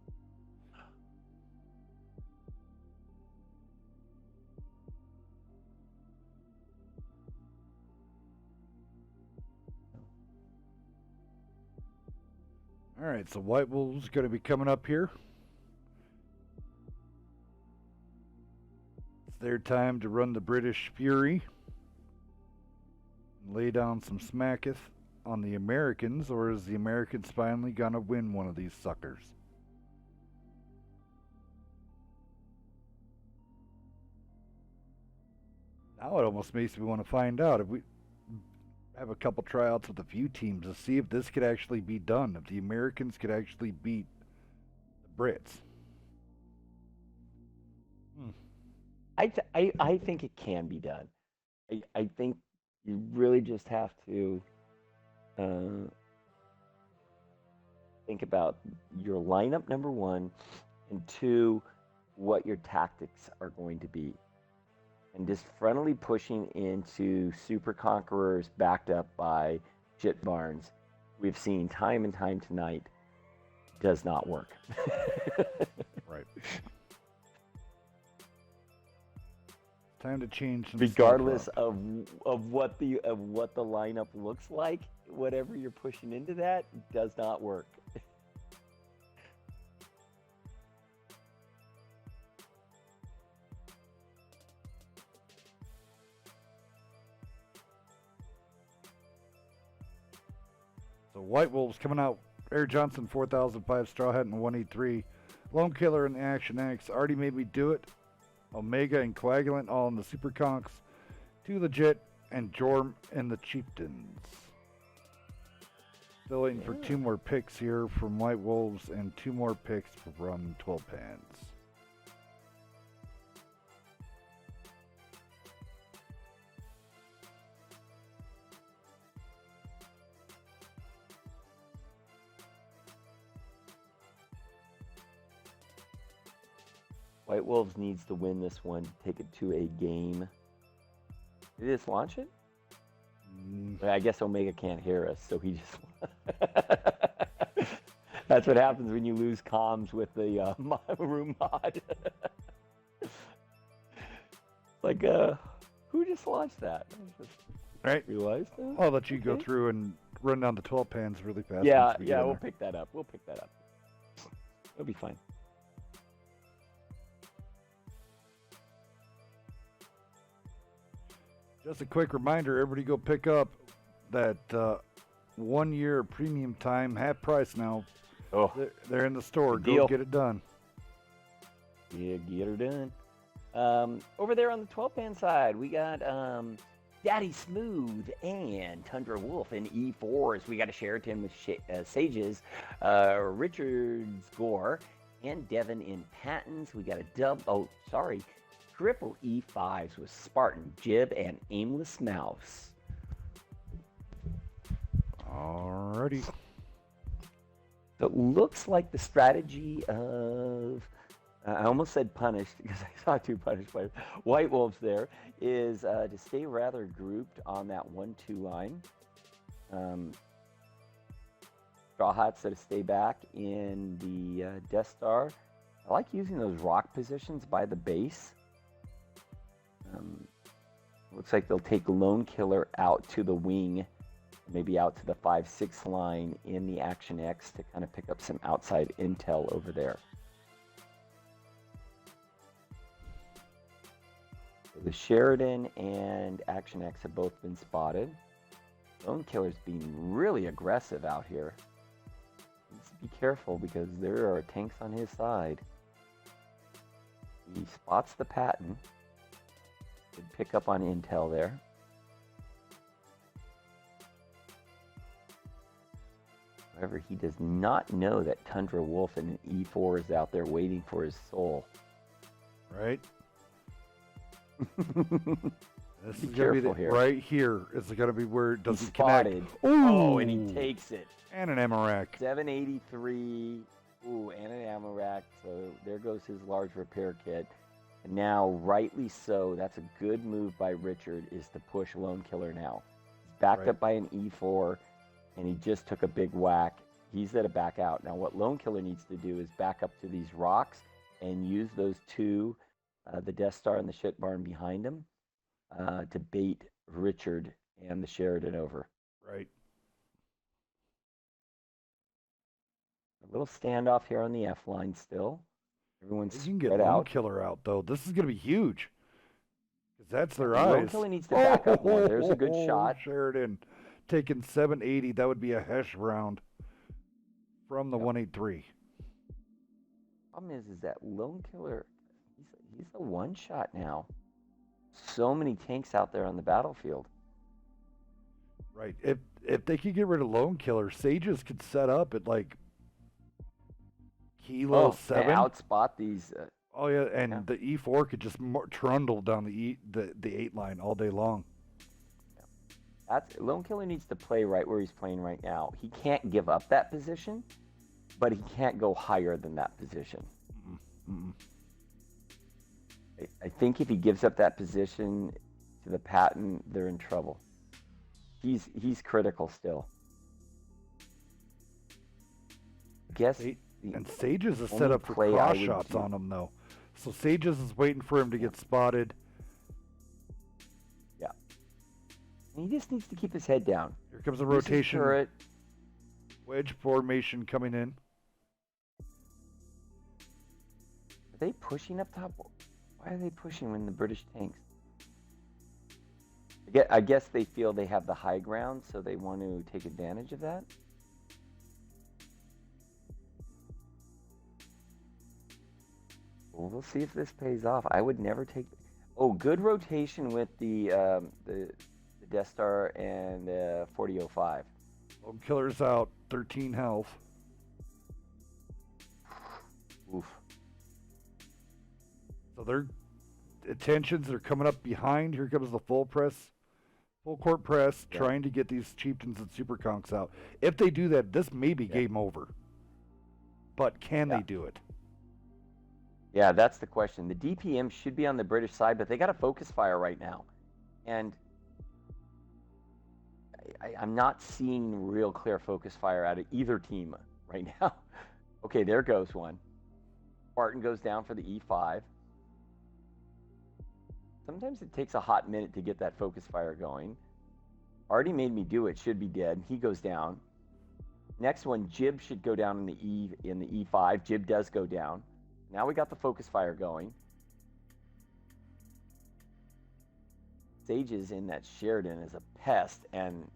All right, so White Wolf's going to be coming up here. It's their time to run the British Fury and lay down some smacketh on the Americans, or is the Americans finally going to win one of these suckers? Now it almost makes me want to find out if we have a couple tryouts with a few teams to see if this could actually be done, if the Americans could actually beat the Brits. I think it can be done. I think you really just have to think about your lineup, number one, and two, what your tactics are going to be. And just frontally pushing into super conquerors backed up by shit barns, we've seen time and time tonight, does not work. Right. Time to change some regardless of what the lineup looks like, whatever you're pushing into that does not work. White Wolves coming out. Air Johnson 4005, Straw Hat and 183. Lone Killer and Action X. Already Made Me Do It. Omega and Coagulant all in the Super Conks. Too Legit and Jorm and the Chieftains. Still waiting for 2 more picks here from White Wolves and 2 more picks from 12 Pans. White Wolves needs to win this one to take it to a game. Did he just launch it? I guess Omega can't hear us, so he just... That's what happens when you lose comms with the room mod. Like, who just launched that? I just Right. realized that. I'll let you go through and run down the 12 Pans really fast. Yeah, once we get in we'll there. pick that up. It'll be fine. Just a quick reminder, everybody go pick up that 1 year premium time, half price now. Oh, They're in the store. Good Go deal. get it done. yeah, get her done. Over there on the 12-pan side, we got Daddy Smooth and Tundra Wolf in E4s. We got a Sheraton with Sages, Richards Gore, and Devin in Patents. We got a triple E5s with Spartan, Jib, and Aimless Mouse. Alrighty. So it looks like the strategy of, I almost said punished because I saw 2 punished players. White Wolves there is to stay rather grouped on that 1-2 line. Straw Hats to stay back in the Death Star. I like using those rock positions by the base. Looks like they'll take Lone Killer out to the wing, maybe out to the 5-6 line in the Action X to kind of pick up some outside intel over there. The Sheridan and Action X have both been spotted. Lone Killer's being really aggressive out here. Needs to be careful because there are tanks on his side. He spots the Patton. Could pick up on intel there. However, he does not know that Tundra Wolf and an E4 is out there waiting for his soul. Right? This Be is going to be careful here. right here. Is going to be where it He's doesn't spotted. connect. Ooh. Oh, and he takes it. And an Amarak. 783. Ooh, and an Amarak. So there goes his large repair kit. And now, rightly so, that's a good move by Richard, is to push Lone Killer now. He's backed Right. up by an E4, and he just took a big whack. He's got to back out. Now, what Lone Killer needs to do is back up to these rocks and use those 2, the Death Star and the shit barn behind him, to bait Richard and the Sheridan over. Right. A little standoff here on the F line still. Everyone's You can get spread Lone out. Killer out, though. This is going to be huge. Because that's their Lone eyes. Killer needs to back up more. There's a good shot. Sheridan taking 780. That would be a Hesh round from the 183. Problem is that Lone Killer, he's a one-shot now. So many tanks out there on the battlefield. Right. If they could get rid of Lone Killer, Sages could set up at like Kilo 7. And outspot these. Oh yeah, and Yeah. the E4 could just trundle down the 8 line all day long. Lone Killer needs to play right where he's playing right now. He can't give up that position, but he can't go higher than that position. Mm-mm. I think if he gives up that position to the Patton, they're in trouble. He's critical still. I guess. And Sages is set only up for play I cross would shots do- on him though. So Sages is waiting for him to get spotted. He just needs to keep his head down. Here comes a Use his rotation. turret. Wedge formation coming in. Are they pushing up top? Why are they pushing when the British tanks? I guess they feel they have the high ground, so they want to take advantage of that. Well, we'll see if this pays off. I would never take. Oh, good rotation with the Death Star and 4005. Lone Killer's out, 13 health. Oof. So their attentions are coming up behind. Here comes the full court press, trying to get these chieftains and super conks out. If they do that, this may be game over. But can they do it? Yeah, that's the question. The DPM should be on the British side, but they got a focus fire right now. And I'm not seeing real clear focus fire out of either team right now. Okay, there goes one. Spartan goes down for the E5. Sometimes it takes a hot minute to get that focus fire going. Already made me do it. Should be dead. He goes down. Next one, Jib should go down in the E5. Jib does go down. Now we got the focus fire going. Sages in that Sheridan is a pest, and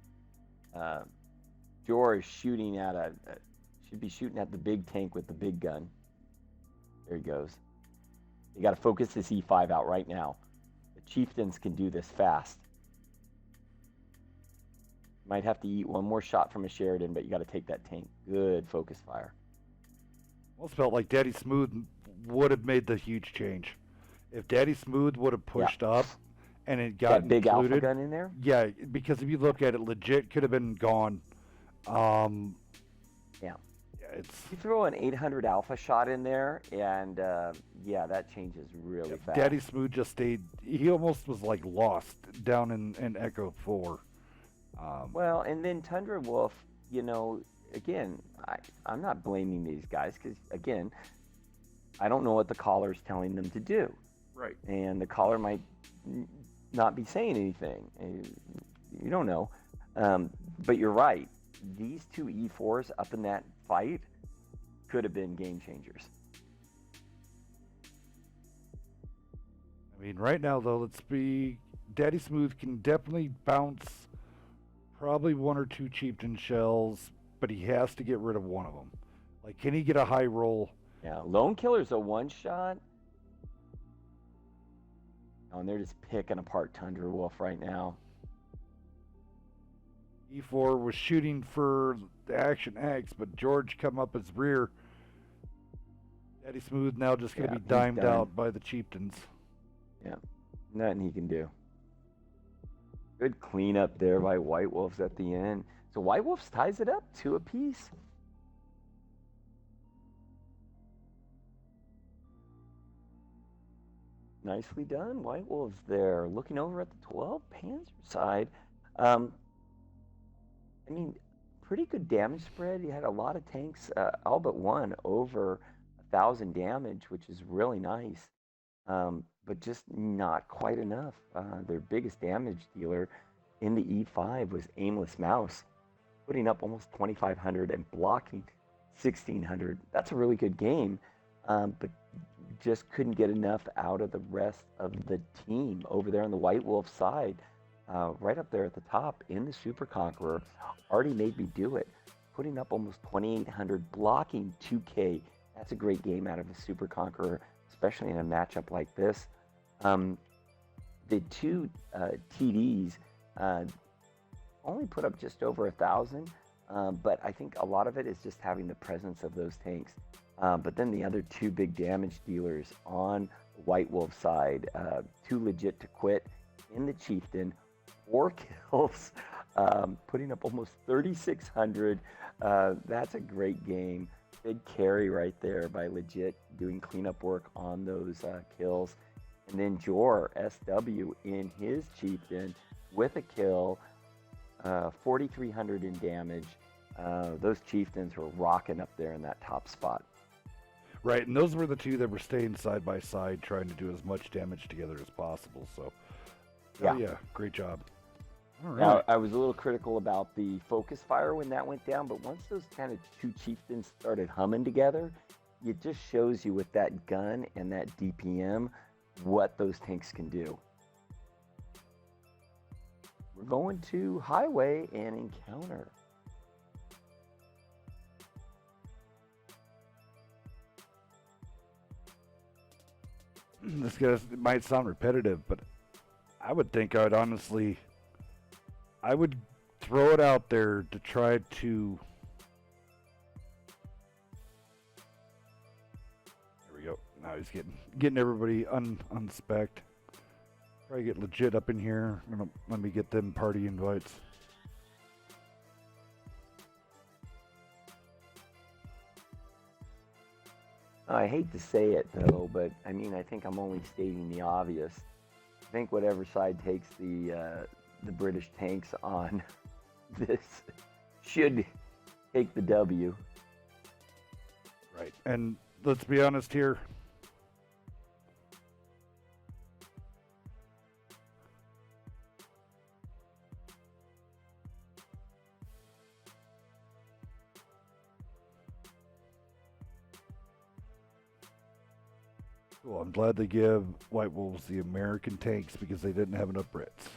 Jor is shooting at should be shooting at the big tank with the big gun. There he goes. You got to focus this E5 out right now. The chieftains can do this fast. Might have to eat one more shot from a Sheridan, but you got to take that tank. Good focus fire. Almost felt like Daddy Smooth would have made the huge change. If Daddy Smooth would have pushed up and it got that big included, alpha gun in there? Yeah, because if you look at it, legit could have been gone. You throw an 800 alpha shot in there, and that changes really fast. Daddy Smooth just stayed. He almost was like lost down in Echo 4. Well, and then Tundra Wolf, again, I'm not blaming these guys because, again, I don't know what the caller's telling them to do. Right. And the caller might not be saying anything. You don't know. But you're right. These two E4s up in that fight could have been game changers. I mean, right now, though, Daddy Smooth can definitely bounce probably one or two chieftain shells, but he has to get rid of one of them. Like, can he get a high roll? Yeah, Lone Killer's a one-shot. Oh, and they're just picking apart Tundra Wolf right now. E4 was shooting for the Action X, but George come up his rear. Daddy Smooth now just going to be dimed out by the chieftains. Yeah, nothing he can do. Good cleanup there by White Wolves at the end. So White Wolves ties it up 2 apiece. Nicely done, White Wolves there. Looking over at the 12 Panzer side. I mean, pretty good damage spread. You had a lot of tanks, all but one, over 1,000 damage, which is really nice. But just not quite enough. Their biggest damage dealer in the E5 was Aimless Mouse, putting up almost 2,500 and blocking 1,600. That's a really good game, but just couldn't get enough out of the rest of the team over there on the White Wolf side. Right up there at the top in the Super Conqueror, already made me do it, putting up almost 2,800, blocking 2K. That's a great game out of a Super Conqueror, especially in a matchup like this. The two TDs only put up just over 1,000, but I think a lot of it is just having the presence of those tanks. But then the other two big damage dealers on the White Wolf side, too legit to quit in the Chieftain, 4 kills, putting up almost 3,600. That's a great game. Big carry right there by Legit doing cleanup work on those kills. And then Jor, SW, in his Chieftain with a kill, 4,300 in damage. Those Chieftains were rocking up there in that top spot. Right, and those were the two that were staying side by side, trying to do as much damage together as possible. So, great job. All right. Now, I was a little critical about the focus fire when that went down, but once those kind of two chieftains started humming together, it just shows you with that gun and that DPM what those tanks can do. We're going to highway and encounter. it might sound repetitive, but I would think I would throw it out there to try to. There we go. Now he's getting everybody unspec'd. Try to get legit up in here. Let me get them party invites. I hate to say it though, but I mean, I think I'm only stating the obvious. I think whatever side takes the British tanks on this should take the W. Right. And let's be honest here. Cool. I'm glad they give White Wolves the American tanks because they didn't have enough Brits.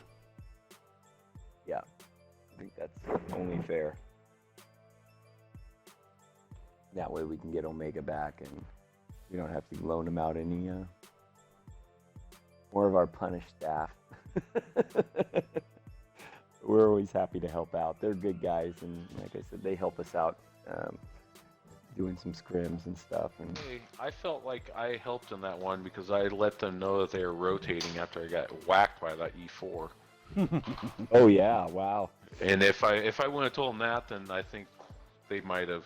Yeah, I think that's only fair. That way we can get Omega back and we don't have to loan them out any more of our punished staff. We're always happy to help out. They're good guys, and like I said, they help us out doing some scrims and stuff. And hey, I felt like I helped in that one because I let them know that they were rotating after I got whacked by that E4. Oh yeah, wow. And if I wouldn't have told them that, then I think they might have,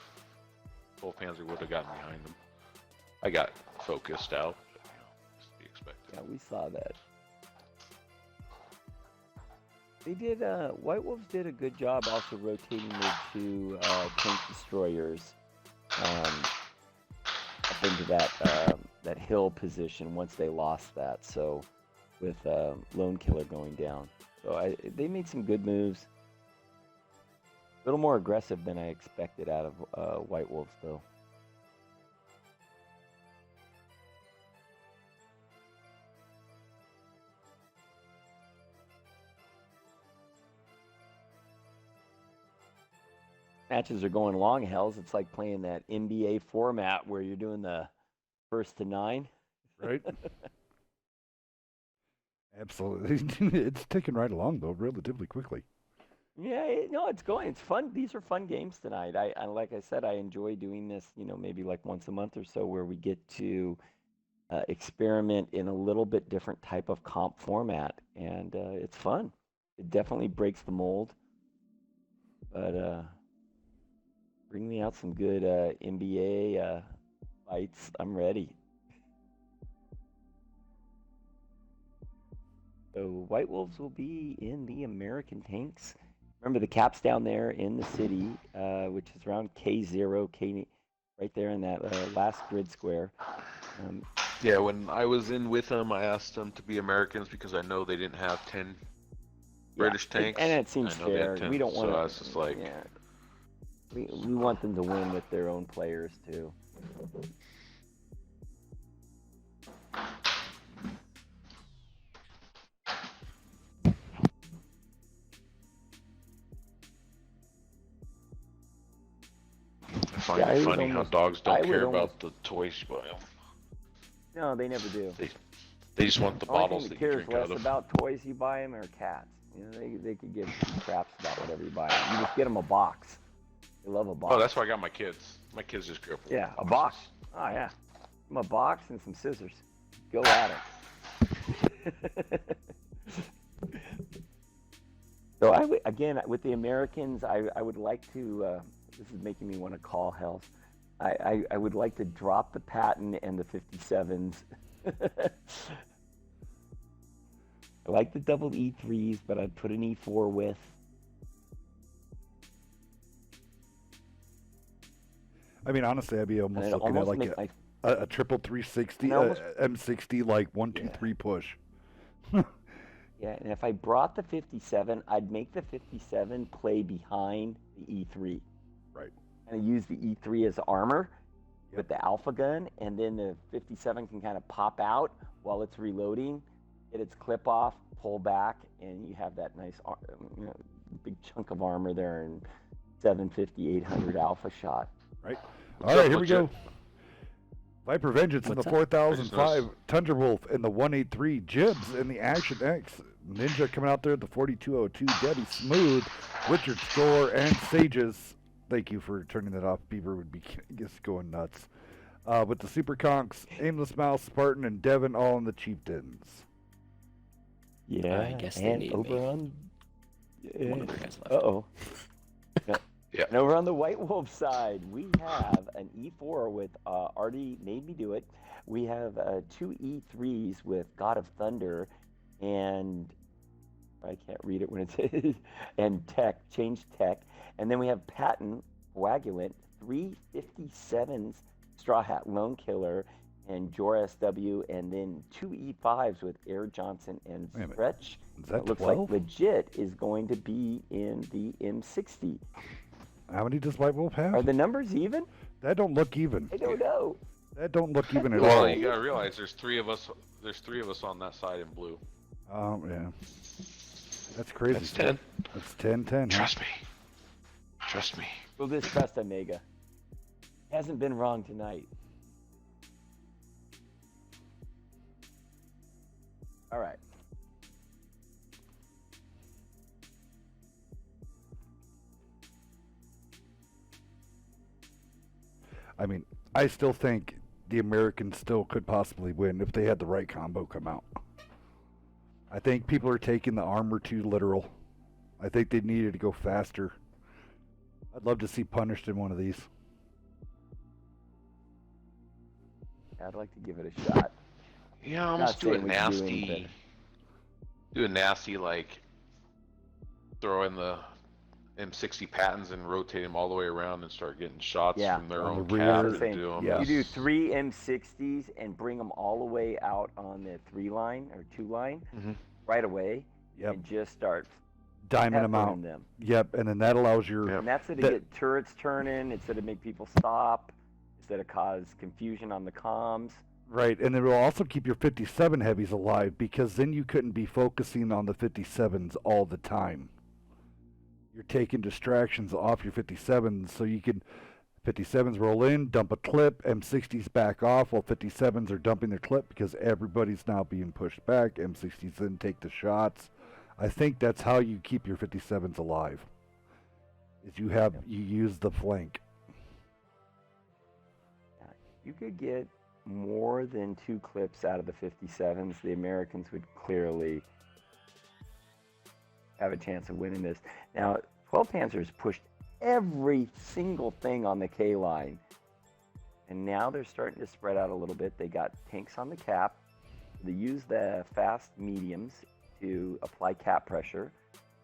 both Panzer would have gotten behind them. I got focused out, but, as to be expected. Yeah, we saw that. They did. White Wolves did a good job also rotating their two tank destroyers up into that hill position once they lost that. So with Lone Killer going down, so they made some good moves. A little more aggressive than I expected out of White Wolves, though. Matches are going long, hells. It's like playing that NBA format where you're doing the first to 9. Right? Absolutely. It's ticking right along, though, relatively quickly. Yeah, no, it's going. It's fun. These are fun games tonight. I like I said, I enjoy doing this, maybe like once a month or so where we get to experiment in a little bit different type of comp format. And it's fun. It definitely breaks the mold. But bring me out some good NBA fights. I'm ready. So White Wolves will be in the American tanks. Remember the caps down there in the city, which is around K0, K, right there in that last grid square. Yeah, when I was in with them, I asked them to be Americans because I know they didn't have 10 British tanks. And it seems fair. We don't want to. So I was just like, yeah, we want them to win with their own players too. I find it funny how dogs don't care about the toys you buy them. No, they never do. They just want the bottles that you drink out of. Cares less about toys you buy them or cats. They could give two craps about whatever you buy them. You just get them a box. They love a box. Oh, that's why I got my kids. My kids just grew up with a box. Oh yeah, a box and some scissors. Go at it. So again with the Americans, I would like to. This is making me want to call hell. I would like to drop the Patton and the 57s. I like the double E3s, but I'd put an E4 with. I mean, honestly, I'd be almost looking at like a triple 360, M60, like 1-2-3 push. Yeah, and if I brought the 57, I'd make the 57 play behind the E3. Right. And I use the E3 as armor with the alpha gun, and then the 57 can kind of pop out while it's reloading, get its clip off, pull back, and you have that nice big chunk of armor there and 750, 800 alpha shot. Right. All right, here we go. Viper Vengeance in the What's up? 4005, Tundra Wolf in the 183, Jibs in the Action X, Ninja coming out there at the 4202, Debbie Smooth, Richard Score, and Sages. Thank you for turning that off. Beaver would be just going nuts. With the Super Conks, Aimless Mouse, Spartan, and Devin all in the Chieftains. Yeah, I guess they and need over me. on. One of their guys left. Uh-oh. Yeah. And over on the White Wolf side, we have an E4 with Artie Made Me Do It. We have two E3s with God of Thunder and I can't read it when it says and Tech, Change Tech. And then we have Patton Coagulant, 357s, Straw Hat Lone Killer, and Jor SW, and then two E5s with Air Johnson and Wait a minute. Stretch. Is that It looks 12? like Legit is going to be in the M60. How many does White Wolf have? Are the numbers even? That don't look even. I don't know. That don't look even at Well, all. you gotta realize there's three of us. There's three of us on that side in blue. Yeah. That's crazy. That's 10. That's 10-10. Huh? Trust me. Trust me. We'll just trust Omega. Hasn't been wrong tonight. All right. I mean, I still think the Americans still could possibly win if they had the right combo come out. I think people are taking the armor too literal. I think they needed to go faster. I'd love to see Punished in one of these. I'd like to give it a shot. Yeah, almost do a saying we can do any nasty. better. Do a nasty like. Throw in the M60 patents and rotate them all the way around and start getting shots Yeah. from their On own the cap rear. and Saying, do them. Yeah. You do three M60s and bring them all the way out on the 3-line or 2-line Mhm. right away, Yep. and just start Diamond them peppering out. them. Yep, and then that allows your... Yep. And that's to That- get turrets turning, instead of make people stop, instead of cause confusion on the comms. Right, and it will also keep your 57 heavies alive, because then you couldn't be focusing on the 57s all the time. You're taking distractions off your 57s, so you can 57s roll in, dump a clip, M60s back off while 57s are dumping their clip because everybody's now being pushed back. M60s then take the shots. I think that's how you keep your 57s alive. Is you use the flank. You could get more than 2 clips out of the 57s. The Americans would clearly have a chance of winning this. Now, 12 Panzers pushed every single thing on the K line, and now they're starting to spread out a little bit. They got tanks on the cap. They use the fast mediums to apply cap pressure.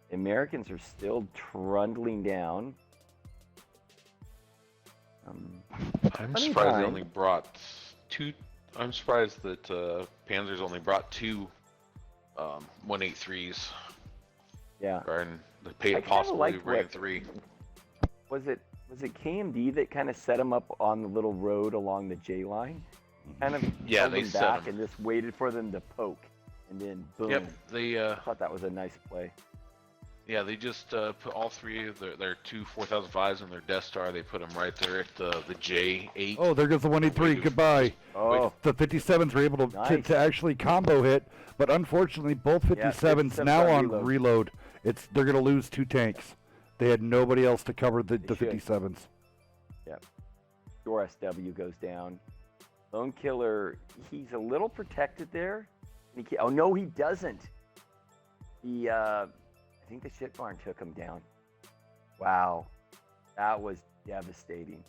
The Americans are still trundling down. I'm Funny surprised they time. only brought 2. I'm surprised that Panzers only brought 2 183s. Yeah. Garden. They I paid kinda possibly liked bring what- 3. Was it KMD that kind of set them up on the little road along the J line? Kind of Yeah, held they them set back 'em. and just waited for them to poke, and then boom. Yep. They I thought that was a nice play. yeah, they just put all 3 of their 2 4005s in their Death Star. They put them right there at the J8. Oh, there goes the 183. Goodbye. Oh, The 57s were able to, Nice. to actually combo hit, but unfortunately both 57s 57s now got on reload. reload. They're going to lose 2 tanks. They had nobody else to cover the should. 57s. your SW goes down. Lone Killer, he's a little protected there. Oh no, he doesn't. I think the shit barn took him down. Wow, that was devastating.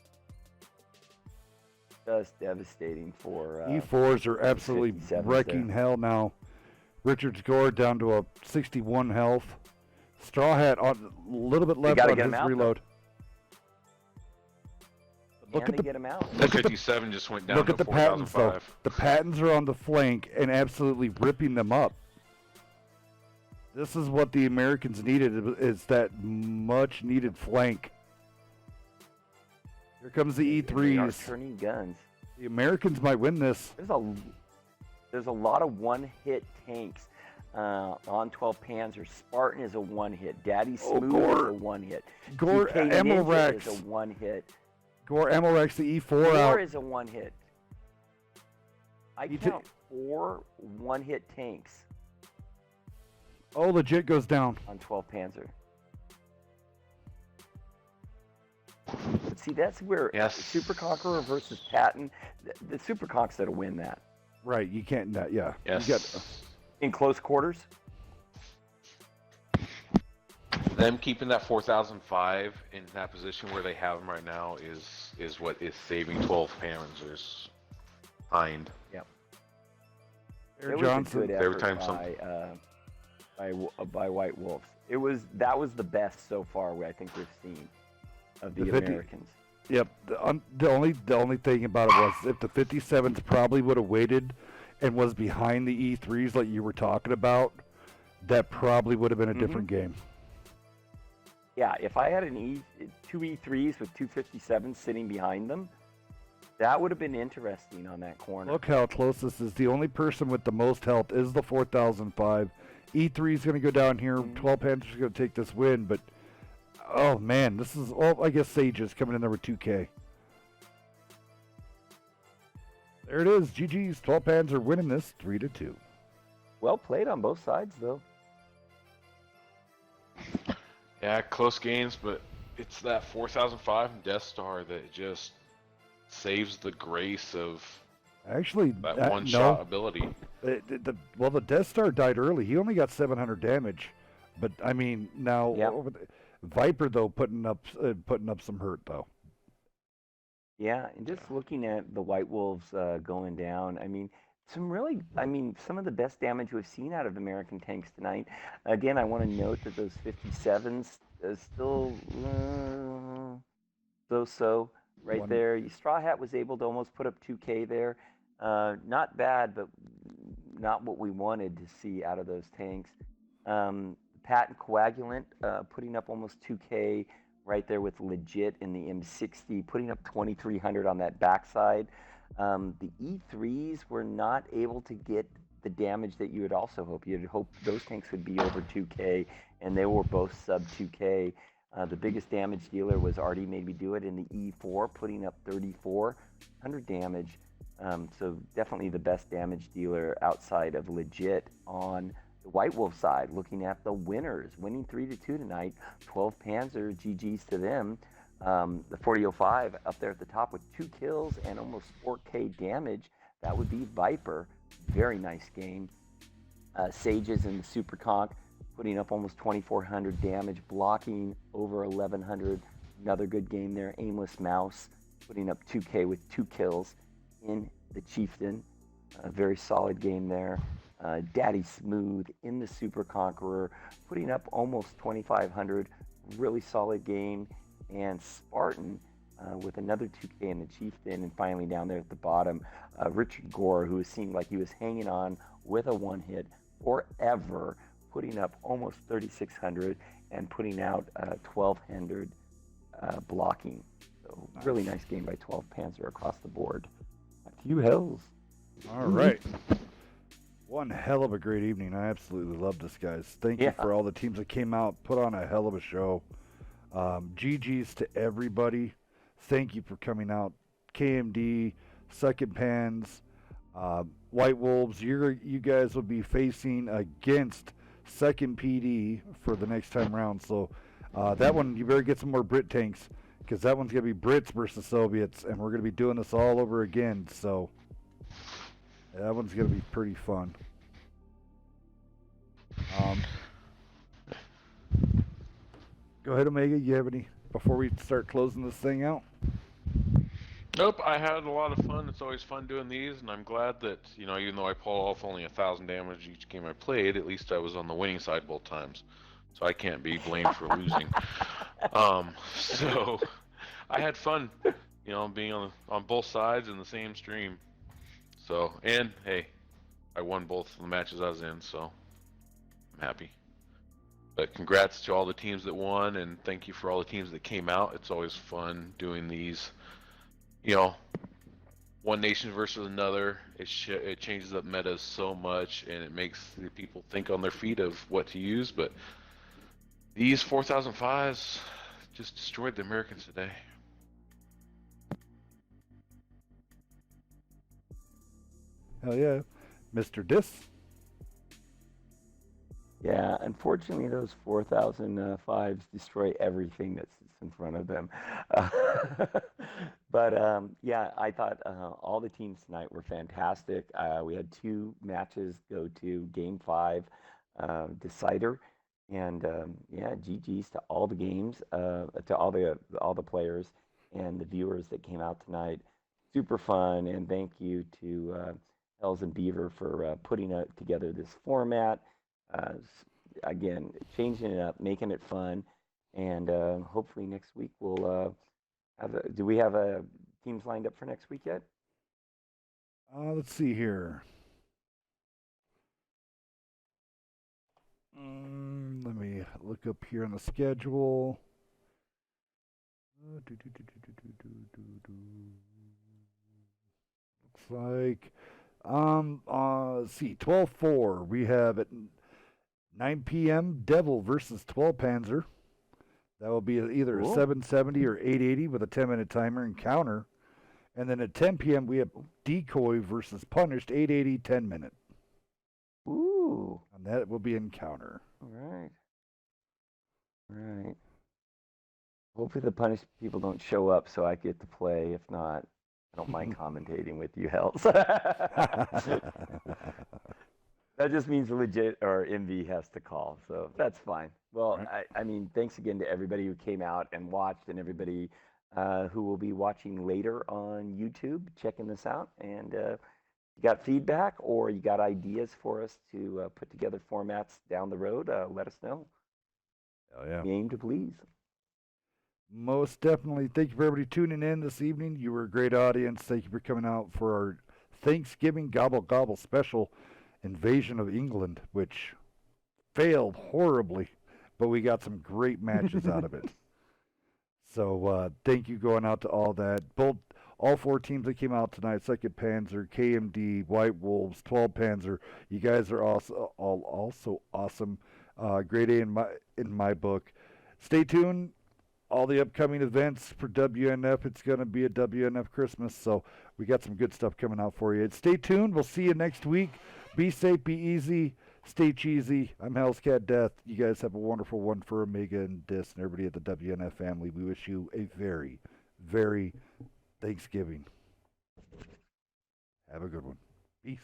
Just devastating for. E4s are absolutely 57s wrecking there. hell now. Richard's Gore down to a 61 health. Straw Hat on a little bit left gotta on get him his out, though. reload. Look Can at they the get him out? That 57 just went down Look to at the patents, though. 4005. The patents are on the flank and absolutely ripping them up. This is what the Americans needed, is that much-needed flank. Here comes the They are E3s. turning guns. The Americans might win this. There's a lot of one-hit tanks on 12 Panzer. Spartan is a one-hit. Daddy Smooth Gore. is a one-hit. Gore TK Ammo Ninja Rex. is a one-hit. Gore Ammo Rex, the E4 Gore out. is a one-hit. I You count 4 one-hit tanks Oh, legit goes down. on 12 Panzer. But see, that's where Yes. Super Conqueror versus Patton, the Super Conqu's that'll win that. Right, you can't. Yeah. Yes. You got, In close quarters? Them keeping that 4005 in that position where they have them right now is what is saving 12 Panzers behind. Yep. Air It was Johnson. a good Every effort time by White Wolves. That was the best so far I think we've seen of the The 50 Americans. Yep. The only thing about it was if the 57s probably would have waited and was behind the E3s like you were talking about, that probably would have been a different game. Yeah, if I had two E3s with 257s sitting behind them, that would have been interesting on that corner. Look how close this is. The only person with the most health is the 4005. E3 is going to go down here. 12 Panthers are going to take this win, but oh man, this is all. I guess Sage is coming in there with 2K. There it is. GG's 12 Panthers are winning this 3-2. Well played on both sides, though. Yeah, close games, but it's that 4005 and Death Star that just saves the grace of Actually, that one-shot ability. The Death Star died early. He only got 700 damage, but I mean now Viper though putting up some hurt though. Yeah, and just looking at the White Wolves going down, I mean, some of the best damage we've seen out of American tanks tonight. Again, I want to note that those 57s still so right there. Straw Hat was able to almost put up 2K there. Not bad, but not what we wanted to see out of those tanks. Patent Coagulant putting up almost 2K right there with Legit in the M60, putting up 2,300 on that backside. The E3s were not able to get the damage that you would also hope. You'd hope those tanks would be over 2K, and they were both sub 2K. The biggest damage dealer was Artie Made Me Do It in the E4, putting up 3,400 damage. So definitely the best damage dealer outside of Legit on the White Wolf side. Looking at the winners, winning 3-2 tonight, 12 Panzer, GG's to them. The 4005 up there at the top with 2 kills and almost 4K damage. That would be Viper. Very nice game. Sages and the Super Conch putting up almost 2,400 damage, blocking over 1,100. Another good game there. Aimless Mouse putting up 2K with 2 kills in the Chieftain. A very solid game there. Daddy Smooth in the Super Conqueror putting up almost 2,500. Really solid game. And Spartan with another 2K in the Chieftain. And finally down there at the bottom, Richard Gore, who seemed like he was hanging on with a one-hit forever, putting up almost 3,600 and putting out 1,200 blocking. So really nice game by 12 Panzer across the board. A few hills. All right. One hell of a great evening. I absolutely love this, guys. Thank you for all the teams that came out, put on a hell of a show. GG's to everybody. Thank you for coming out. KMD, Second Pans, White Wolves, you guys will be facing against Second PD for the next time around. So that one, you better get some more Brit tanks, because that one's going to be Brits versus Soviets, and we're going to be doing this all over again. So that one's going to be pretty fun. Go ahead, Omega. You have any before we start closing this thing out? Nope, I had a lot of fun. It's always fun doing these, and I'm glad that, even though I pulled off only 1,000 damage each game I played, at least I was on the winning side both times. So I can't be blamed for losing. So I had fun, being on both sides in the same stream. So, and hey, I won both of the matches I was in, so I'm happy. But congrats to all the teams that won, and thank you for all the teams that came out. It's always fun doing these. One nation versus another, it changes up metas so much, and it makes the people think on their feet of what to use. But these 4005s just destroyed the Americans today. Hell yeah. Mr. Dis. Yeah, unfortunately, those 4005s destroy everything that sits in front of them. But yeah, I thought all the teams tonight were fantastic. We had two matches go to Game 5 decider, and yeah, GG's to all the games, to all the players and the viewers that came out tonight. Super fun, and thank you to Hells and Beaver for putting together this format. Uh, Again, changing it up, making it fun, and hopefully next week we'll have. Do we have teams lined up for next week yet? Let's see here. Let me look up here on the schedule. Looks like, let's see, 12-4. We have at 9 p.m. Devil versus 12 Panzer. That will be either a 770 or 880 with a 10-minute timer and counter. And then at 10 p.m. we have Decoy versus Punished, 880, 10-minute. Ooh. And that will be in counter. All right. All right. Hopefully the punished people don't show up so I get to play. If not, I don't mind commentating with you, Hells. That just means legit or MV has to call, so that's fine. Well, right. I mean, thanks again to everybody who came out and watched, and everybody who will be watching later on YouTube, checking this out. And you got feedback or you got ideas for us to put together formats down the road, let us know. Oh, yeah. We aim to please. Most definitely. Thank you for everybody tuning in this evening. You were a great audience. Thank you for coming out for our Thanksgiving Gobble Gobble special. Invasion of England, which failed horribly, but we got some great matches out of it. So thank you going out to all that. All four teams that came out tonight, 2nd Panzer, KMD, White Wolves, 12 Panzer. You guys are also awesome. Grade A in my book. Stay tuned. All the upcoming events for WNF, it's going to be a WNF Christmas, so we got some good stuff coming out for you. Stay tuned. We'll see you next week. Be safe, be easy, stay cheesy. I'm Hell's Cat Death. You guys have a wonderful one for Omega and Dis and everybody at the WNF family. We wish you a very, very Thanksgiving. Have a good one. Peace.